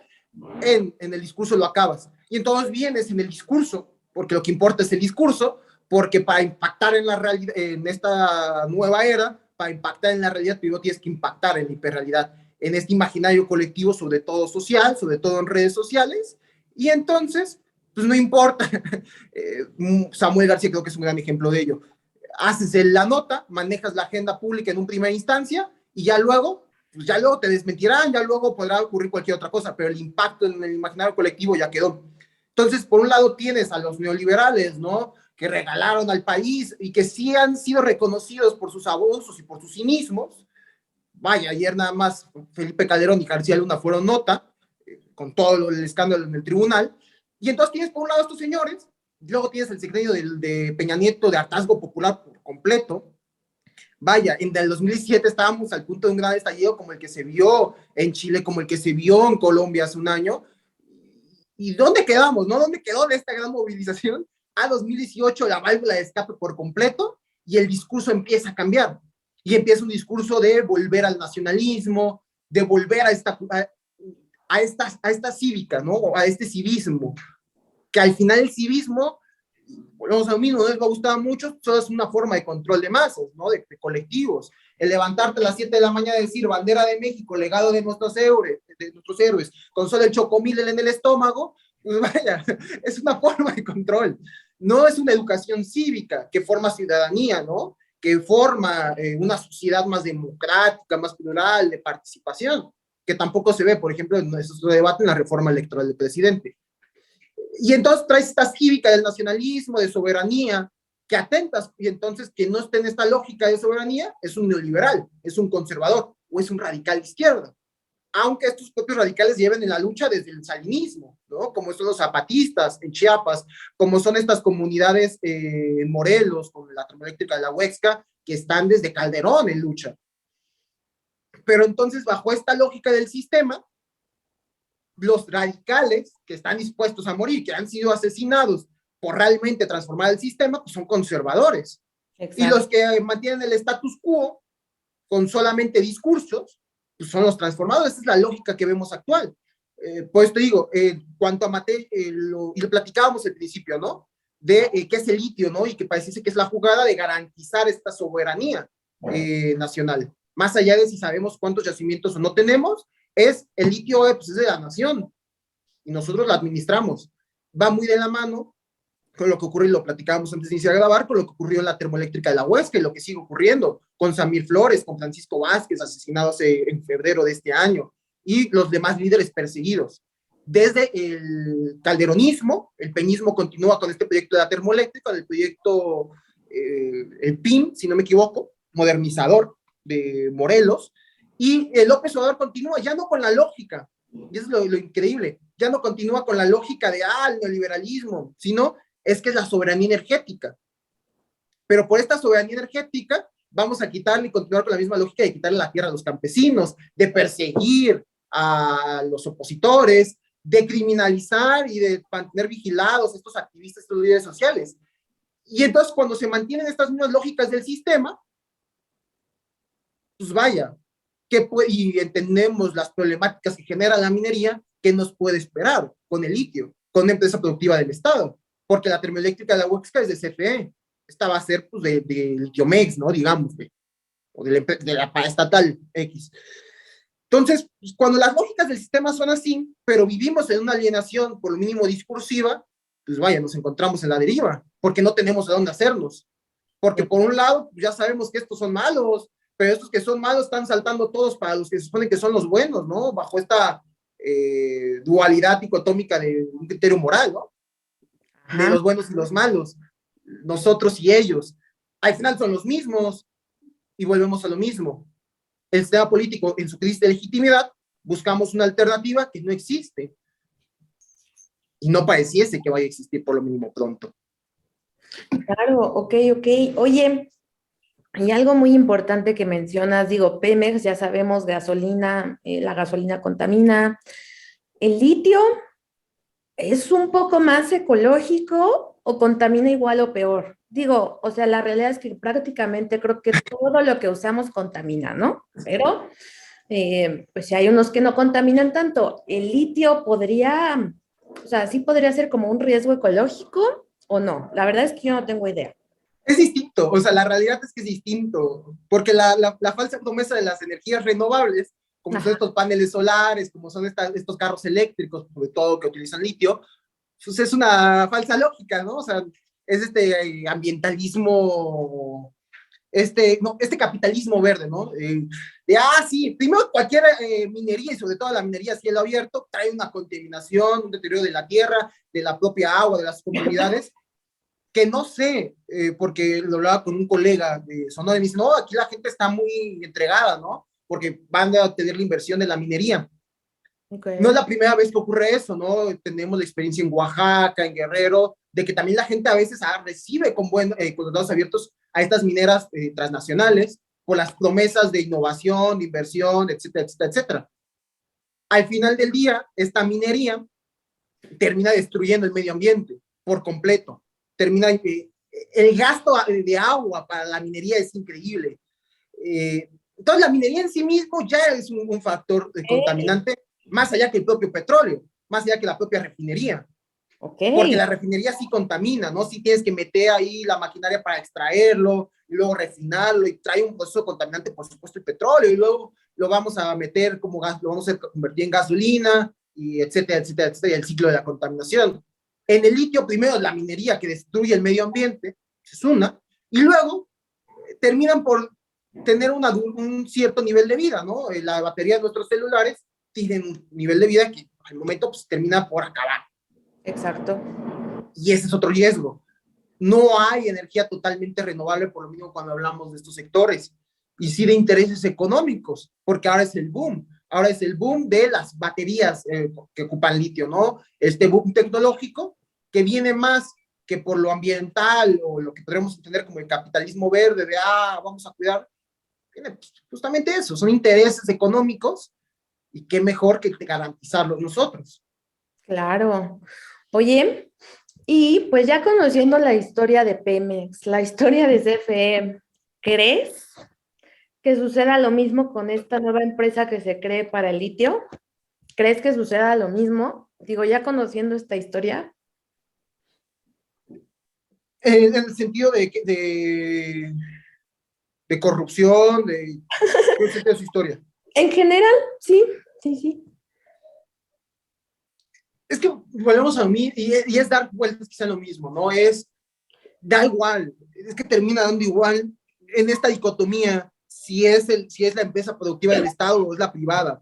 [SPEAKER 2] en el discurso lo acabas. Y entonces vienes en el discurso, porque lo que importa es el discurso, porque para impactar en la realidad, en esta nueva era, para impactar en la realidad, primero tienes que impactar en la hiperrealidad, en este imaginario colectivo, sobre todo social, sobre todo en redes sociales, y entonces, pues no importa. Samuel García creo que es un gran ejemplo de ello. Haces la nota, manejas la agenda pública en un primera instancia, y ya luego, pues ya luego te desmentirán, ya luego podrá ocurrir cualquier otra cosa, pero el impacto en el imaginario colectivo ya quedó. Entonces, por un lado tienes a los neoliberales, ¿no?, que regalaron al país y que sí han sido reconocidos por sus abusos y por sus cinismos. Vaya, ayer nada más Felipe Calderón y García Luna fueron nota, con todo el escándalo en el tribunal. Y entonces tienes por un lado a estos señores, luego tienes el secretario de Peña Nieto de hartazgo popular por completo. Vaya, en el 2017 estábamos al punto de un gran estallido como el que se vio en Chile, como el que se vio en Colombia hace un año. ¿Y dónde quedamos, no? ¿Dónde quedó de esta gran movilización? A 2018 la válvula de escape por completo y el discurso empieza a cambiar. Y empieza un discurso de volver al nacionalismo, de volver a esta cívica, ¿no? A este civismo. Que al final el civismo, volvemos a lo mismo, no les va a gustar a muchos, solo es una forma de control de masas, ¿no? De colectivos. El levantarte a las 7 de la mañana y decir bandera de México, legado de nuestros héroes, con solo el chocomil en el estómago, pues vaya, es una forma de control. No es una educación cívica que forma ciudadanía, ¿no? Que forma una sociedad más democrática, más plural, de participación, que tampoco se ve, por ejemplo, en nuestro debate en la reforma electoral del presidente. Y entonces traes esta cívica del nacionalismo, de soberanía, que atentas, y entonces que no esté en esta lógica de soberanía, es un neoliberal, es un conservador, o es un radical de izquierda. Aunque estos propios radicales lleven en la lucha desde el salinismo, ¿no? Como son los zapatistas en Chiapas, como son estas comunidades en Morelos, con la termoeléctrica de la Huexca, que están desde Calderón en lucha. Pero entonces, bajo esta lógica del sistema, los radicales que están dispuestos a morir, que han sido asesinados por realmente transformar el sistema, pues son conservadores. Exacto. Y los que mantienen el status quo con solamente discursos, pues son los transformadores. Esa es la lógica que vemos actual. Pues te digo, cuanto a Matei, y lo platicábamos al principio, ¿no? De qué es el litio, ¿no? Y que parece que es la jugada de garantizar esta soberanía nacional. Más allá de si sabemos cuántos yacimientos o no tenemos, es el litio, pues es de la nación y nosotros lo administramos. Va muy de la mano con lo que ocurre, y lo platicábamos antes de iniciar a grabar, con lo que ocurrió en la termoeléctrica de la Huesca y lo que sigue ocurriendo con Samir Flores, con Francisco Vázquez, asesinados en febrero de este año, y los demás líderes perseguidos. Desde el calderonismo, el peñismo continúa con este proyecto de la termoeléctrica, el proyecto, el PIM, si no me equivoco, modernizador de Morelos, y el López Obrador continúa, ya no con la lógica, y eso es lo increíble, ya no continúa con la lógica de, el neoliberalismo, sino es que es la soberanía energética. Pero por esta soberanía energética vamos a quitarle y continuar con la misma lógica de quitarle la tierra a los campesinos, de perseguir a los opositores, de criminalizar y de mantener vigilados a estos activistas, estos líderes sociales. Y entonces cuando se mantienen estas mismas lógicas del sistema, pues vaya, y entendemos las problemáticas que genera la minería, ¿qué nos puede esperar con el litio, con una empresa productiva del Estado? Porque la termoeléctrica de la Huexca es de CFE, esta va a ser pues de Litiomex, ¿no? Digamos, o de la estatal X. Entonces, pues, cuando las lógicas del sistema son así, pero vivimos en una alienación por lo mínimo discursiva, pues vaya, nos encontramos en la deriva, porque no tenemos a dónde hacernos. Porque por un lado, ya sabemos que estos son malos, pero estos que son malos están saltando todos para los que se supone que son los buenos, ¿no? Bajo esta dualidad dicotómica de un criterio moral, ¿no? Ajá. De los buenos y los malos, nosotros y ellos. Al final son los mismos y volvemos a lo mismo. El sistema político, en su crisis de legitimidad, buscamos una alternativa que no existe y no pareciese que vaya a existir por lo mínimo pronto.
[SPEAKER 1] Claro, ok. Oye, y algo muy importante que mencionas, digo, Pemex, ya sabemos, gasolina, la gasolina contamina. ¿El litio es un poco más ecológico o contamina igual o peor? digo, o sea, la realidad es que prácticamente creo que todo lo que usamos contamina, ¿no? Pero, pues si hay unos que no contaminan tanto, el litio podría, o sea, sí podría ser como un riesgo ecológico o no. La verdad es que yo no tengo idea.
[SPEAKER 2] Es distinto, o sea, la realidad es que es distinto, porque la falsa promesa de las energías renovables, como son
[SPEAKER 1] Ajá,
[SPEAKER 2] estos paneles solares, como son estos carros eléctricos, sobre todo que utilizan litio, pues es una falsa lógica, ¿no? O sea, es ambientalismo, no, este capitalismo verde, ¿no? Sí, primero cualquier minería y sobre todo la minería a cielo abierto trae una contaminación, un deterioro de la tierra, de la propia agua, de las comunidades, que no sé, porque lo hablaba con un colega de Sonora y me dice, no, aquí la gente está muy entregada, ¿no? Porque van a tener la inversión de la minería.
[SPEAKER 1] ok.
[SPEAKER 2] No es la primera vez que ocurre eso, ¿no? Tenemos la experiencia en Oaxaca, en Guerrero, de que también la gente a veces recibe con los brazos abiertos a estas mineras transnacionales por las promesas de innovación, de inversión, etcétera, etcétera, etcétera. Al final del día, esta minería termina destruyendo el medio ambiente por completo. Termina, el gasto de agua para la minería es increíble. Entonces, la minería en sí mismo ya es un factor
[SPEAKER 1] Ok.
[SPEAKER 2] contaminante, más allá que el propio petróleo, más allá que la propia refinería,
[SPEAKER 1] Ok.
[SPEAKER 2] porque la refinería sí contamina, ¿no? Sí tienes que meter ahí la maquinaria para extraerlo, y luego refinarlo, y trae un proceso contaminante, por supuesto, el petróleo, y luego lo vamos a meter como gas, lo vamos a convertir en gasolina, y etcétera, etcétera, etcétera, y el ciclo de la contaminación. En el litio, primero la minería que destruye el medio ambiente, es una, y luego terminan por tener un cierto nivel de vida, ¿no? La batería de nuestros celulares tienen un nivel de vida que al momento pues, termina por acabar.
[SPEAKER 1] Exacto.
[SPEAKER 2] Y ese es otro riesgo. No hay energía totalmente renovable, por lo mismo cuando hablamos de estos sectores. Y sí de intereses económicos, porque ahora es el boom. Ahora es el boom de las baterías que ocupan litio, ¿no? Este boom tecnológico que viene más que por lo ambiental o lo que podríamos entender como el capitalismo verde, de, vamos a cuidar, tiene justamente eso, son intereses económicos y qué mejor que garantizarlos nosotros.
[SPEAKER 1] Claro. Oye, y pues ya conociendo la historia de Pemex, la historia de CFE, ¿crees que suceda lo mismo con esta nueva empresa que se cree para el litio? ¿Crees que suceda lo mismo? Digo, ya conociendo esta historia.
[SPEAKER 2] En el sentido de corrupción, de qué sentido de su historia.
[SPEAKER 1] En general, sí, sí, sí.
[SPEAKER 2] Es que volvemos a mí, y es dar vueltas quizá lo mismo, ¿no? Da igual, es que termina dando igual en esta dicotomía si es la empresa productiva del Estado o es la privada.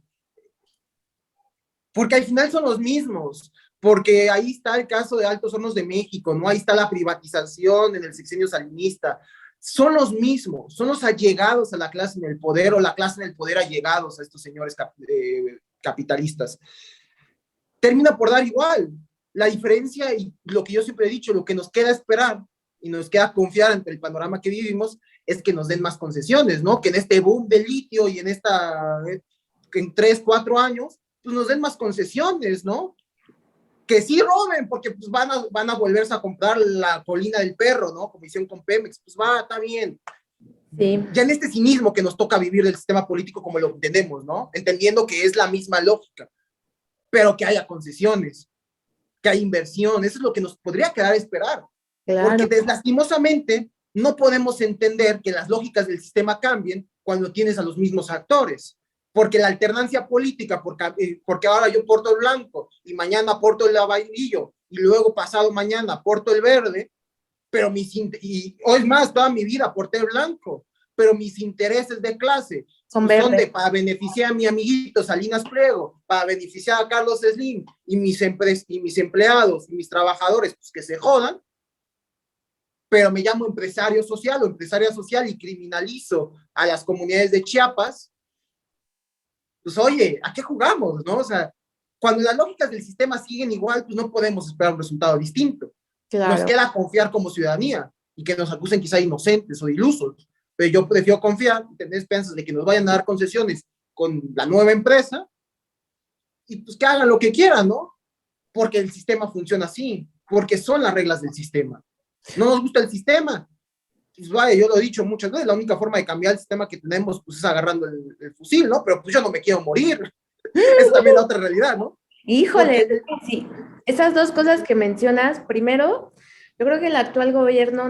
[SPEAKER 2] Porque al final son los mismos, porque ahí está el caso de Altos Hornos de México, ¿no? Ahí está la privatización en el sexenio salinista. Son los mismos, son los allegados a la clase en el poder o la clase en el poder allegados a estos señores capitalistas. Termina por dar igual. La diferencia y lo que yo siempre he dicho, lo que nos queda esperar y nos queda confiar ante el panorama que vivimos es que nos den más concesiones, ¿no? Que en este boom del litio y en 3, 4 años, pues nos den más concesiones, ¿no? Que sí roben, porque pues van a volverse a comprar la colina del perro, ¿no? Como hicieron con Pemex, pues está bien.
[SPEAKER 1] Sí,
[SPEAKER 2] Ya en este cinismo que nos toca vivir del sistema político como lo entendemos, ¿no? Entendiendo que es la misma lógica, pero que haya concesiones, que haya inversión, eso es lo que nos podría quedar a esperar,
[SPEAKER 1] claro.
[SPEAKER 2] porque lastimosamente no podemos entender que las lógicas del sistema cambien cuando tienes a los mismos actores, porque la alternancia política, porque ahora yo porto el blanco y mañana porto el amarillo y luego pasado mañana porto el verde, pero o es más, toda mi vida porté el blanco, pero mis intereses de clase
[SPEAKER 1] Son
[SPEAKER 2] pues son
[SPEAKER 1] verdes.
[SPEAKER 2] para beneficiar a mi amiguito Salinas Pliego, para beneficiar a Carlos Slim y mis empleados y mis trabajadores, pues que se jodan, pero me llamo empresario social o empresaria social y criminalizo a las comunidades de Chiapas, pues oye, ¿a qué jugamos? ¿No? O sea, cuando las lógicas del sistema siguen igual, pues no podemos esperar un resultado distinto. Nos
[SPEAKER 1] Claro,
[SPEAKER 2] queda confiar como ciudadanía y que nos acusen quizá inocentes o ilusos, pero yo prefiero confiar y tener esperanzas de que nos vayan a dar concesiones con la nueva empresa y pues que hagan lo que quieran, ¿no? Porque el sistema funciona así, porque son las reglas del sistema. No nos gusta el sistema. Pues vaya, yo lo he dicho muchas veces, la única forma de cambiar el sistema que tenemos pues, es agarrando el fusil, ¿no? Pero pues yo no me quiero morir. Esa es también la otra realidad, ¿no?
[SPEAKER 1] Híjole,
[SPEAKER 2] Porque,
[SPEAKER 1] es que sí, esas dos cosas que mencionas, primero, yo creo que el actual gobierno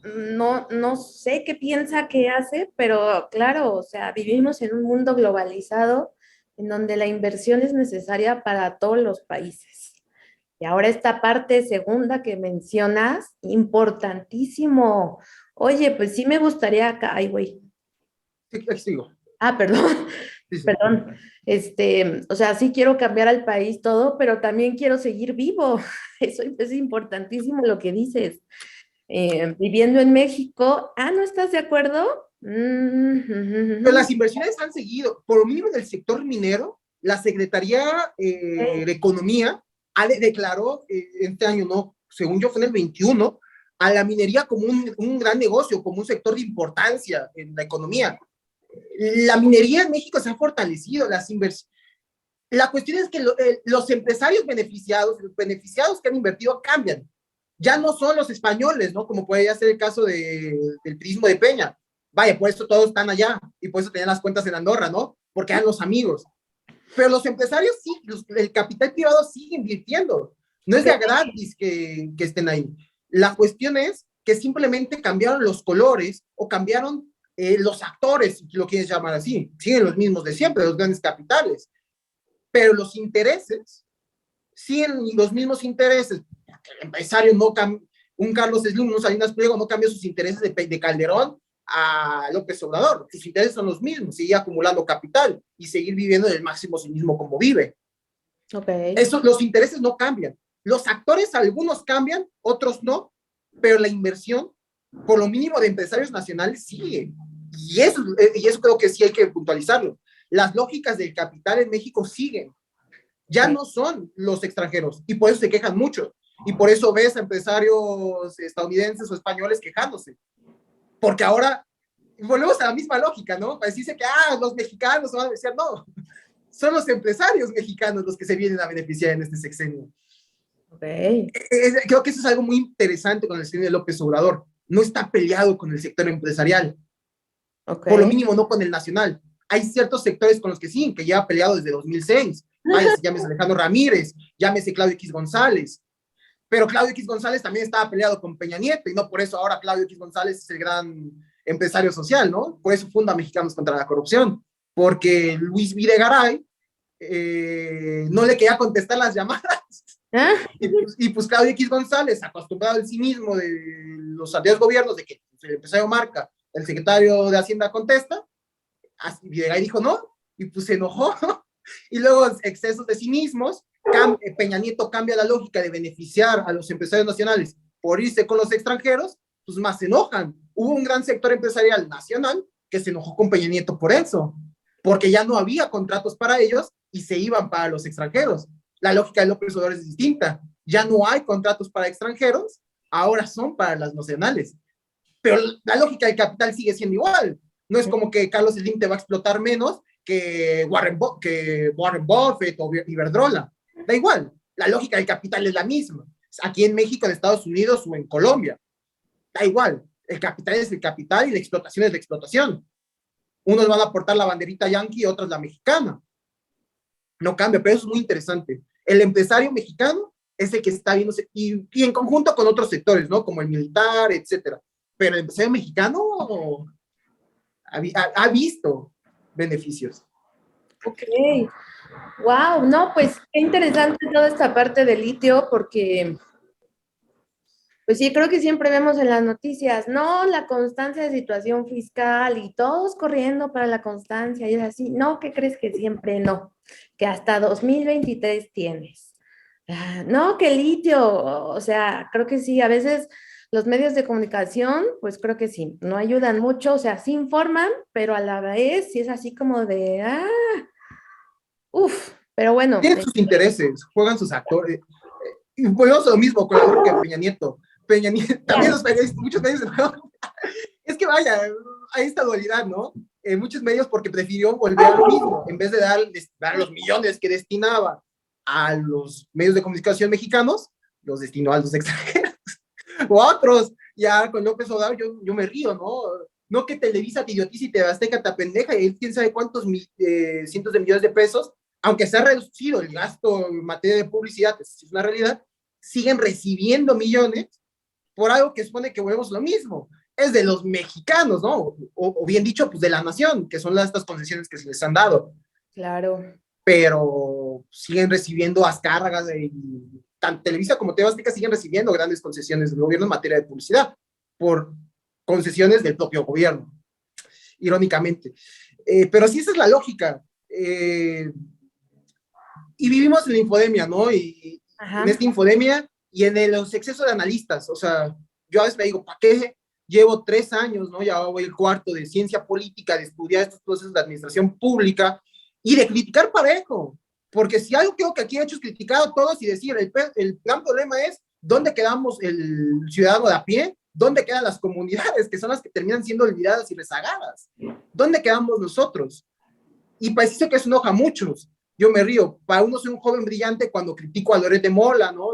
[SPEAKER 1] no sé qué piensa que hace, pero claro, o sea, vivimos en un mundo globalizado en donde la inversión es necesaria para todos los países. Y ahora esta parte segunda que mencionas, importantísimo. Oye, pues sí me gustaría acá, ay, güey.
[SPEAKER 2] aquí sigo.
[SPEAKER 1] Ah, perdón,
[SPEAKER 2] Sí, sí.
[SPEAKER 1] perdón. O sea, sí quiero cambiar al país todo, pero también quiero seguir vivo. Eso es importantísimo lo que dices. Viviendo en México, ¿no estás de acuerdo?
[SPEAKER 2] Pero las inversiones han seguido, por lo mínimo en el sector minero, la Secretaría de Economía declaró este año, no, según yo fue en el 21, a la minería como un gran negocio, como un sector de importancia en la economía. La minería en México se ha fortalecido, las inversiones. La cuestión es que los empresarios beneficiados, los beneficiados que han invertido cambian. Ya no son los españoles, ¿no? Como puede ser el caso del turismo de Peña. Vaya, por eso todos están allá y por eso tenían las cuentas en Andorra, ¿no? Porque eran los amigos. Pero los empresarios sí, el capital privado sigue invirtiendo. No es de a gratis que estén ahí. La cuestión es que simplemente cambiaron los colores o cambiaron los actores, si lo quieres llamar así. Siguen los mismos de siempre, los grandes capitales. Pero los intereses siguen los mismos intereses. El empresario no cambia, un Carlos Slim, un Salinas Pliego no cambió sus intereses de Calderón a López Obrador. Sus intereses son los mismos, seguir acumulando capital y seguir viviendo en el máximo cinismo como vive.
[SPEAKER 1] Ok.
[SPEAKER 2] Los intereses no cambian. Los actores, algunos cambian, otros no, pero la inversión, por lo mínimo de empresarios nacionales, sigue. Y eso creo que sí hay que puntualizarlo. Las lógicas del capital en México siguen. Ya no son los extranjeros y por eso se quejan mucho. Y por eso ves a empresarios estadounidenses o españoles quejándose. Porque ahora volvemos a la misma lógica, ¿no? Pues dice que los mexicanos van a decir, no, son los empresarios mexicanos los que se vienen a beneficiar en este sexenio.
[SPEAKER 1] Ok.
[SPEAKER 2] Creo que eso es algo muy interesante con el sexenio de López Obrador. No está peleado con el sector empresarial,
[SPEAKER 1] Ok.
[SPEAKER 2] por lo mínimo no con el nacional. Hay ciertos sectores con los que sí, que lleva peleado desde 2006. Vaya, llámese Alejandro Ramírez, llámese Claudio X González. Pero Claudio X González también estaba peleado con Peña Nieto y no por eso ahora Claudio X González es el gran empresario social, ¿no? Por eso funda Mexicanos contra la Corrupción, porque Luis Videgaray no le quería contestar las llamadas. Y pues Claudio X González, acostumbrado al cinismo de los anteriores gobiernos, de que el empresario marca, el secretario de Hacienda contesta, Videgaray dijo no, y pues se enojó. Y luego excesos de cinismos, Peña Nieto cambia la lógica de beneficiar a los empresarios nacionales por irse con los extranjeros, pues más se enojan. Hubo un gran sector empresarial nacional que se enojó con Peña Nieto por eso, porque ya no había contratos para ellos y se iban para los extranjeros. La lógica de López Obrador es distinta. Ya no hay contratos para extranjeros, ahora son para las nacionales. Pero la lógica del capital sigue siendo igual. No es como que Carlos Slim te va a explotar menos que Warren Buffett o Iberdrola. Da igual, la lógica del capital es la misma. Aquí en México, en Estados Unidos o en Colombia, da igual. El capital es el capital y la explotación es la explotación. Unos van a aportar la banderita yanqui y otros la mexicana. No cambia, pero eso es muy interesante. El empresario mexicano es el que está viendo, y en conjunto con otros sectores, ¿no? Como el militar, etcétera. Pero el empresario mexicano ha visto beneficios.
[SPEAKER 1] Ok. Wow, no, pues qué interesante toda esta parte del litio, porque pues sí, creo que siempre vemos en las noticias, no, la constancia de situación fiscal y todos corriendo para la constancia y es así, no, ¿qué crees que siempre no? Que hasta 2023 tienes. No, que litio, o sea, creo que sí, a veces los medios de comunicación, pues creo que sí, no ayudan mucho, o sea, sí informan, pero a la vez sí es así como de, uff, pero bueno.
[SPEAKER 2] Tienen sus intereses, juegan sus actores. Y volvemos a lo mismo con la lógica de Peña Nieto. Peña Nieto, también los periodistas, muchos medios, es que vaya, hay esta dualidad, ¿no? Muchos medios porque prefirió volver a lo mismo, en vez de dar los millones que destinaba a los medios de comunicación mexicanos, los destinó a los extranjeros. o a otros, ya con López Obrador yo me río, ¿no? No que Televisa te idiotiza y te Azteca te pendeja y él quién sabe cuántos cientos de millones de pesos, aunque se ha reducido el gasto en materia de publicidad, es una realidad, siguen recibiendo millones por algo que supone que volvemos lo mismo. Es de los mexicanos, ¿no? O bien dicho, pues de la nación, que son estas concesiones que se les han dado.
[SPEAKER 1] Claro.
[SPEAKER 2] Pero siguen recibiendo ascárragas de tanto Televisa como TV Azteca siguen recibiendo grandes concesiones del gobierno en materia de publicidad por concesiones del propio gobierno, irónicamente. Pero sí, esa es la lógica. Y vivimos en la infodemia, ¿no? Y en esta infodemia y en los excesos de analistas. O sea, yo a veces me digo, ¿para qué llevo 3 años, ¿no? Ya voy el cuarto de ciencia política, de estudiar estos procesos de administración pública y de criticar parejo? Porque si algo creo que aquí he hecho es criticar a todos y decir, el gran problema es dónde quedamos el ciudadano de a pie, dónde quedan las comunidades, que son las que terminan siendo olvidadas y rezagadas. ¿Dónde quedamos nosotros? Y parece que eso enoja a muchos. Yo me río. Para uno soy un joven brillante cuando critico a Loret de Mola, ¿no?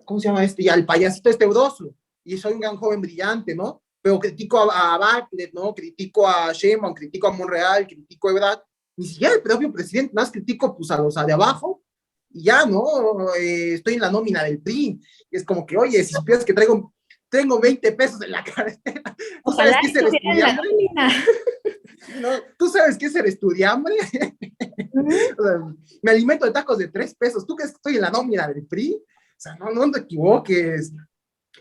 [SPEAKER 2] ¿Cómo se llama este? Y al payasito Esteudoso. Y soy un gran joven brillante, ¿no? Pero critico a Bartlett, ¿no? Critico a Sheinbaum, critico a Monreal, critico a Ebrard. Ni siquiera el propio presidente, más critico pues a los de abajo. Y ya, ¿no? Estoy en la nómina del PRI. Y es como que, oye, si supieras que tengo 20 pesos en la cartera, ¿tú sabes
[SPEAKER 1] Ojalá
[SPEAKER 2] qué es ser estudiante? ¿No? ¿Tú sabes qué es ser estudiante? O sea, me alimento de tacos de 3 pesos. ¿Tú crees que estoy en la nómina del PRI? O sea, no te equivoques.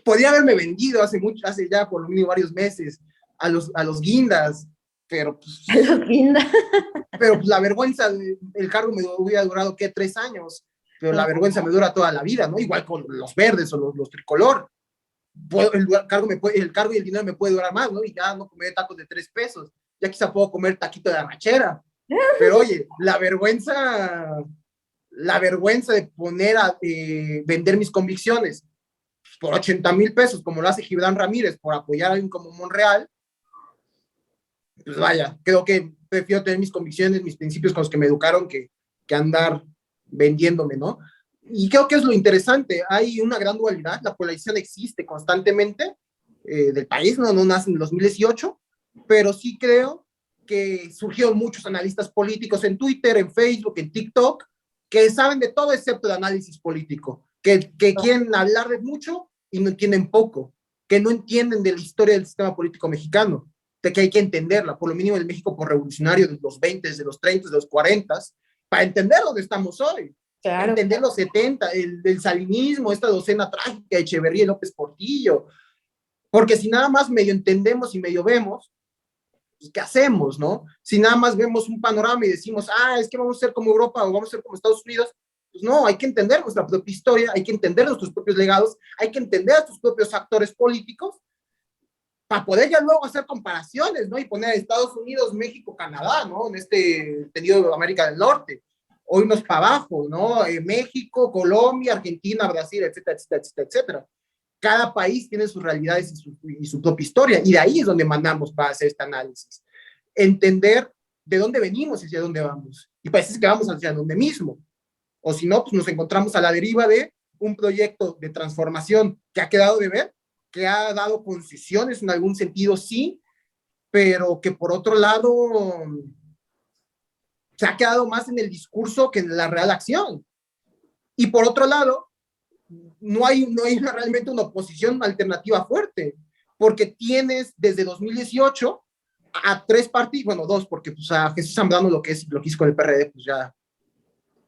[SPEAKER 2] Podría haberme vendido hace ya por lo menos varios meses a los guindas, pero pues,
[SPEAKER 1] a los guindas.
[SPEAKER 2] pero pues la vergüenza, el cargo me hubiera durado, ¿qué? 3 años, pero la vergüenza me dura toda la vida, ¿no? Igual con los verdes o los tricolor. El cargo y el dinero me puede durar más, ¿no? Y ya no comer tacos de 3 pesos. Ya quizá puedo comer taquito de arrachera. Pero oye, la vergüenza de poner a vender mis convicciones por 80,000 pesos, como lo hace Gibran Ramírez, por apoyar a alguien como Monreal, pues vaya, creo que prefiero tener mis convicciones, mis principios con los que me educaron que andar vendiéndome, ¿no? Y creo que es lo interesante, hay una gran dualidad, la polarización existe constantemente del país, no nace en el 2018, pero sí creo que surgieron muchos analistas políticos en Twitter, en Facebook, en TikTok, que saben de todo excepto de análisis político, que quieren hablar de mucho y no entienden poco, que no entienden de la historia del sistema político mexicano, de que hay que entenderla, por lo mínimo el México por revolucionario de los 20, de los 30, de los 40, para entender dónde estamos hoy. Claro. Entender los 70, el salinismo, esta docena trágica de Echeverría y López Portillo, porque si nada más medio entendemos y medio vemos, pues, ¿qué hacemos, no? Si nada más vemos un panorama y decimos, es que vamos a ser como Europa o vamos a ser como Estados Unidos, pues no, hay que entender nuestra propia historia, hay que entender nuestros propios legados, hay que entender a tus propios actores políticos para poder ya luego hacer comparaciones, ¿no? Y poner a Estados Unidos, México, Canadá, ¿no? En este tendido de América del Norte, o irnos para abajo, ¿no? México, Colombia, Argentina, Brasil, etcétera, etcétera, etcétera, etcétera. Cada país tiene sus realidades y su propia historia, y de ahí es donde mandamos para hacer este análisis. Entender de dónde venimos y hacia dónde vamos. Y parece que vamos hacia donde mismo. O si no, pues nos encontramos a la deriva de un proyecto de transformación que ha quedado de ver, que ha dado concesiones en algún sentido, sí, pero que por otro lado se ha quedado más en el discurso que en la real acción. Y por otro lado, no hay realmente una oposición alternativa fuerte, porque tienes desde 2018 a 3 partidos, bueno, 2, porque pues a Jesús Zambrano lo que hizo con el PRD, pues ya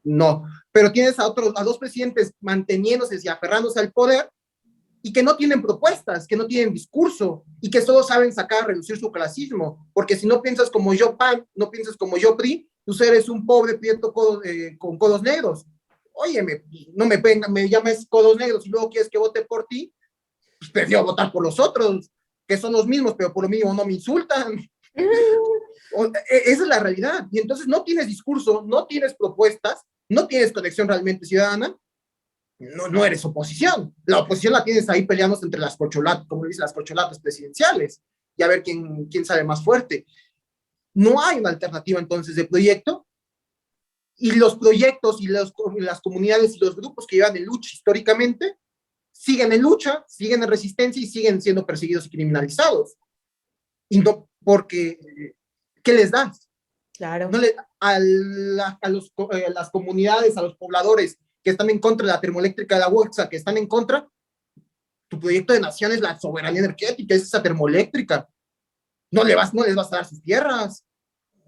[SPEAKER 2] no, pero tienes a 2 presidentes manteniéndose y aferrándose al poder y que no tienen propuestas, que no tienen discurso y que solo saben reducir su clasismo, porque si no piensas como yo PAN, no piensas como yo PRI, tú eres un pobre prieto con codos negros. Óyeme, no me llames codos negros y luego quieres que vote por ti, pues prefiero votar por los otros, que son los mismos, pero por lo mínimo no me insultan. Esa es la realidad. Y entonces no tienes discurso, no tienes propuestas, no tienes conexión realmente ciudadana, no eres oposición. La oposición la tienes ahí peleándose entre las corcholatas, como dicen, las corcholatas presidenciales, y a ver quién sale más fuerte. No hay una alternativa entonces de proyecto, y los proyectos y las comunidades y los grupos que llevan en lucha históricamente siguen en lucha, siguen en resistencia y siguen siendo perseguidos y criminalizados. Y no porque, ¿qué les das?
[SPEAKER 1] Claro.
[SPEAKER 2] No le, las comunidades, a los pobladores que están en contra de la termoeléctrica de la Huaxa, que están en contra, tu proyecto de nación es la soberanía energética, es esa termoeléctrica. No les vas a dar sus tierras.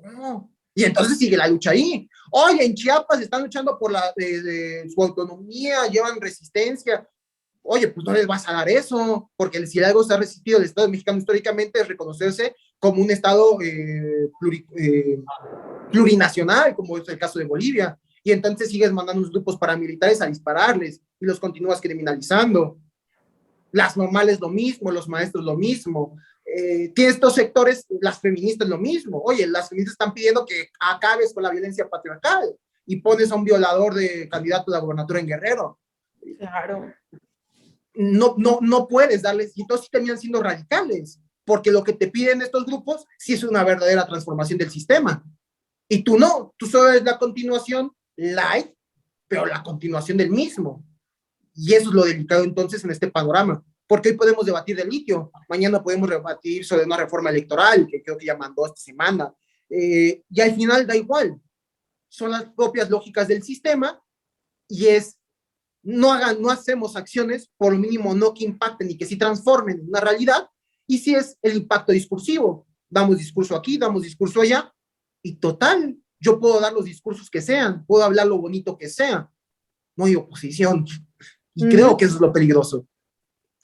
[SPEAKER 2] No. Y entonces sigue la lucha ahí. Oye, en Chiapas están luchando por su autonomía, llevan resistencia. Oye, pues no les vas a dar eso, porque si algo se ha resistido el Estado mexicano históricamente es reconocerse como un Estado plurinacional, como es el caso de Bolivia. Y entonces sigues mandando unos grupos paramilitares a dispararles y los continúas criminalizando. Las normales lo mismo, los maestros lo mismo. Tiene estos sectores, las feministas lo mismo. Oye, las feministas están pidiendo que acabes con la violencia patriarcal y pones a un violador de candidato a la gobernatura en Guerrero.
[SPEAKER 1] Claro.
[SPEAKER 2] No puedes darles, y entonces terminan siendo radicales, porque lo que te piden estos grupos sí es una verdadera transformación del sistema. Y tú no, tú solo eres la continuación light, pero la continuación del mismo. Y eso es lo delicado entonces en este panorama, porque hoy podemos debatir del litio, mañana podemos debatir sobre una reforma electoral, que creo que ya mandó esta semana, y al final da igual, son las propias lógicas del sistema, y es, no hacemos acciones, por lo mínimo no que impacten y que sí transformen en una realidad, y si es el impacto discursivo, damos discurso aquí, damos discurso allá, y total, yo puedo dar los discursos que sean, puedo hablar lo bonito que sea, no hay oposición. Y creo que eso es lo peligroso.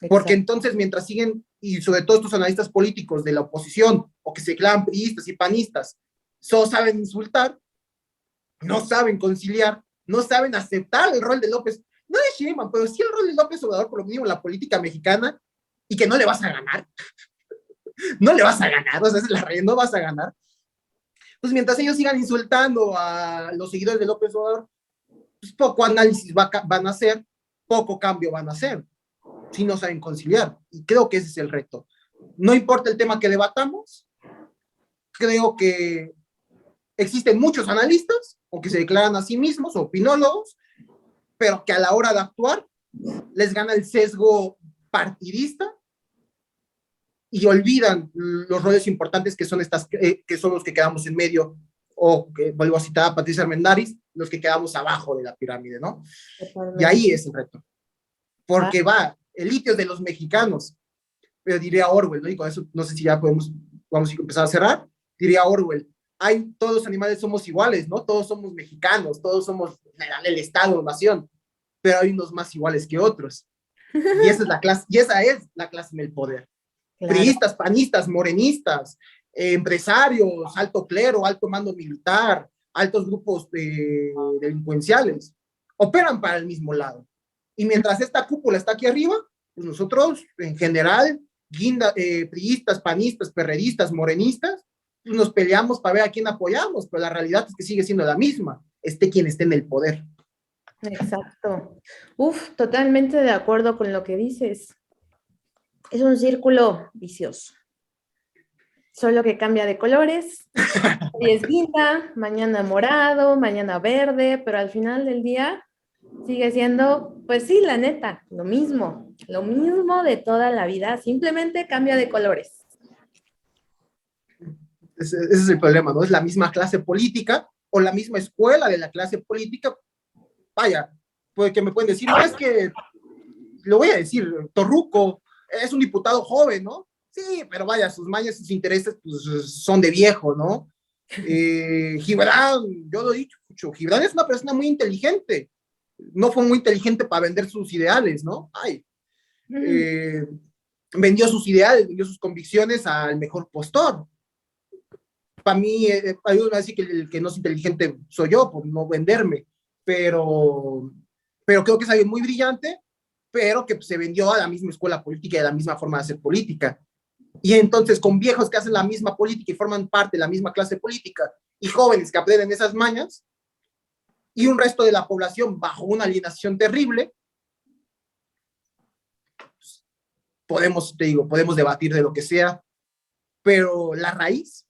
[SPEAKER 2] Porque entonces, mientras siguen, y sobre todo estos analistas políticos de la oposición, o que se declaran priistas y panistas, solo saben insultar, no saben conciliar, no saben aceptar el rol de López, no de Sheinbaum, pero sí el rol de López Obrador, por lo mínimo en la política mexicana, y que no le vas a ganar. No le vas a ganar, o sea, es la realidad, no vas a ganar. Pues mientras ellos sigan insultando a los seguidores de López Obrador, pues poco análisis van a hacer, poco cambio van a hacer, si no saben conciliar. Y creo que ese es el reto. No importa el tema que debatamos, creo que existen muchos analistas, o que se declaran a sí mismos, o opinólogos, pero que a la hora de actuar les gana el sesgo partidista y olvidan los roles importantes que son que son los que quedamos en medio, o que vuelvo a citar a Patricia Armendáriz, los que quedamos abajo de la pirámide, ¿no? Y ahí es el reto. Porque el litio de los mexicanos, pero diría Orwell, ¿no? Y con eso no sé si ya vamos a empezar a cerrar, diría Orwell, todos los animales somos iguales, ¿no? Todos somos mexicanos, todos somos el Estado, nación, pero hay unos más iguales que otros. Y esa es la clase en el poder. Claro. Priistas, panistas, morenistas, empresarios, alto clero, alto mando militar, altos grupos delincuenciales, operan para el mismo lado. Y mientras esta cúpula está aquí arriba, pues nosotros, en general, priistas, panistas, perredistas, morenistas, pues nos peleamos para ver a quién apoyamos, pero la realidad es que sigue siendo la misma, esté quien esté en el poder.
[SPEAKER 1] Exacto. Uf, totalmente de acuerdo con lo que dices. Es un círculo vicioso. Solo que cambia de colores. Hoy es guinda, mañana morado, mañana verde, pero al final del día sigue siendo, pues sí, la neta, lo mismo de toda la vida, simplemente cambia de colores.
[SPEAKER 2] Ese es el problema, ¿no? Es la misma clase política o la misma escuela de la clase política. Vaya, porque me pueden decir, no, es que, lo voy a decir, Torruco es un diputado joven, ¿no? Sí, pero vaya, sus mañas, sus intereses, pues son de viejo, ¿no? Gibran, yo lo he dicho mucho, Gibran es una persona muy inteligente, no fue muy inteligente para vender sus ideales, ¿no? Vendió sus ideales, vendió sus convicciones al mejor postor. Para mí, hay uno así que el que no es inteligente soy yo, por no venderme, pero creo que es alguien muy brillante, pero que se vendió a la misma escuela política y a la misma forma de hacer política. Y entonces, con viejos que hacen la misma política y forman parte de la misma clase política, y jóvenes que aprenden esas mañas, y un resto de la población bajo una alienación terrible, podemos debatir de lo que sea, pero la raíz,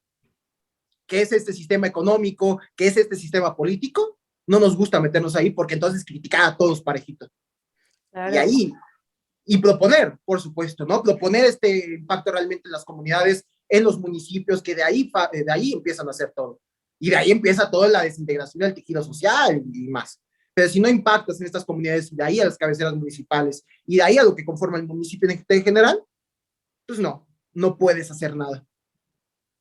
[SPEAKER 2] que es este sistema económico, que es este sistema político, no nos gusta meternos ahí porque entonces criticar a todos parejito. Claro. Y ahí y proponer, por supuesto, ¿no? Proponer este impacto realmente en las comunidades, en los municipios, que de ahí empiezan a hacer todo. Y de ahí empieza toda la desintegración del tejido social y más. Pero si no impactas en estas comunidades, de ahí a las cabeceras municipales, y de ahí a lo que conforma el municipio en general, pues no puedes hacer nada.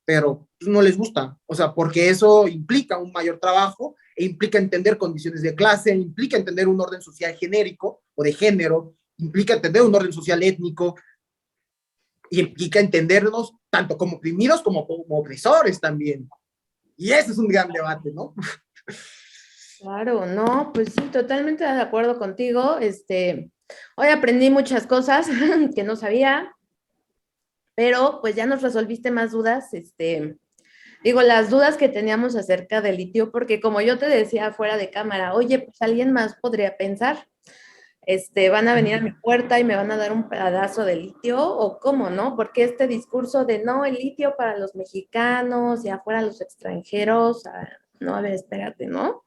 [SPEAKER 2] Pero pues, no les gusta, o sea, porque eso implica un mayor trabajo, e implica entender condiciones de clase, implica entender un orden social genérico o de género, implica entender un orden social étnico, y implica entendernos tanto como oprimidos como opresores también. Y ese es un gran debate, ¿no?
[SPEAKER 1] Claro, no, pues sí, totalmente de acuerdo contigo. Hoy aprendí muchas cosas que no sabía, pero pues ya nos resolviste más dudas. Digo, las dudas que teníamos acerca del litio, porque como yo te decía fuera de cámara, oye, pues alguien más podría pensar, van a venir a mi puerta y me van a dar un pedazo de litio, o cómo, ¿no? Porque este discurso de no, el litio para los mexicanos y afuera los extranjeros, no, a ver, espérate, ¿no?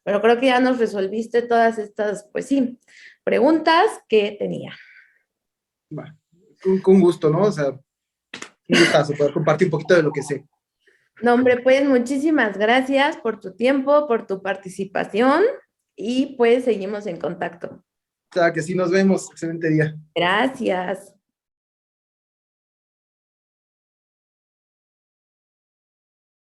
[SPEAKER 1] Pero creo que ya nos resolviste todas estas, pues sí, preguntas que tenía.
[SPEAKER 2] Bueno, con gusto, ¿no? O sea, un gustazo poder compartir un poquito de lo que sé.
[SPEAKER 1] No, hombre, pues muchísimas gracias por tu tiempo, por tu participación y pues seguimos en contacto.
[SPEAKER 2] O sea, que sí nos vemos. Excelente día.
[SPEAKER 1] Gracias.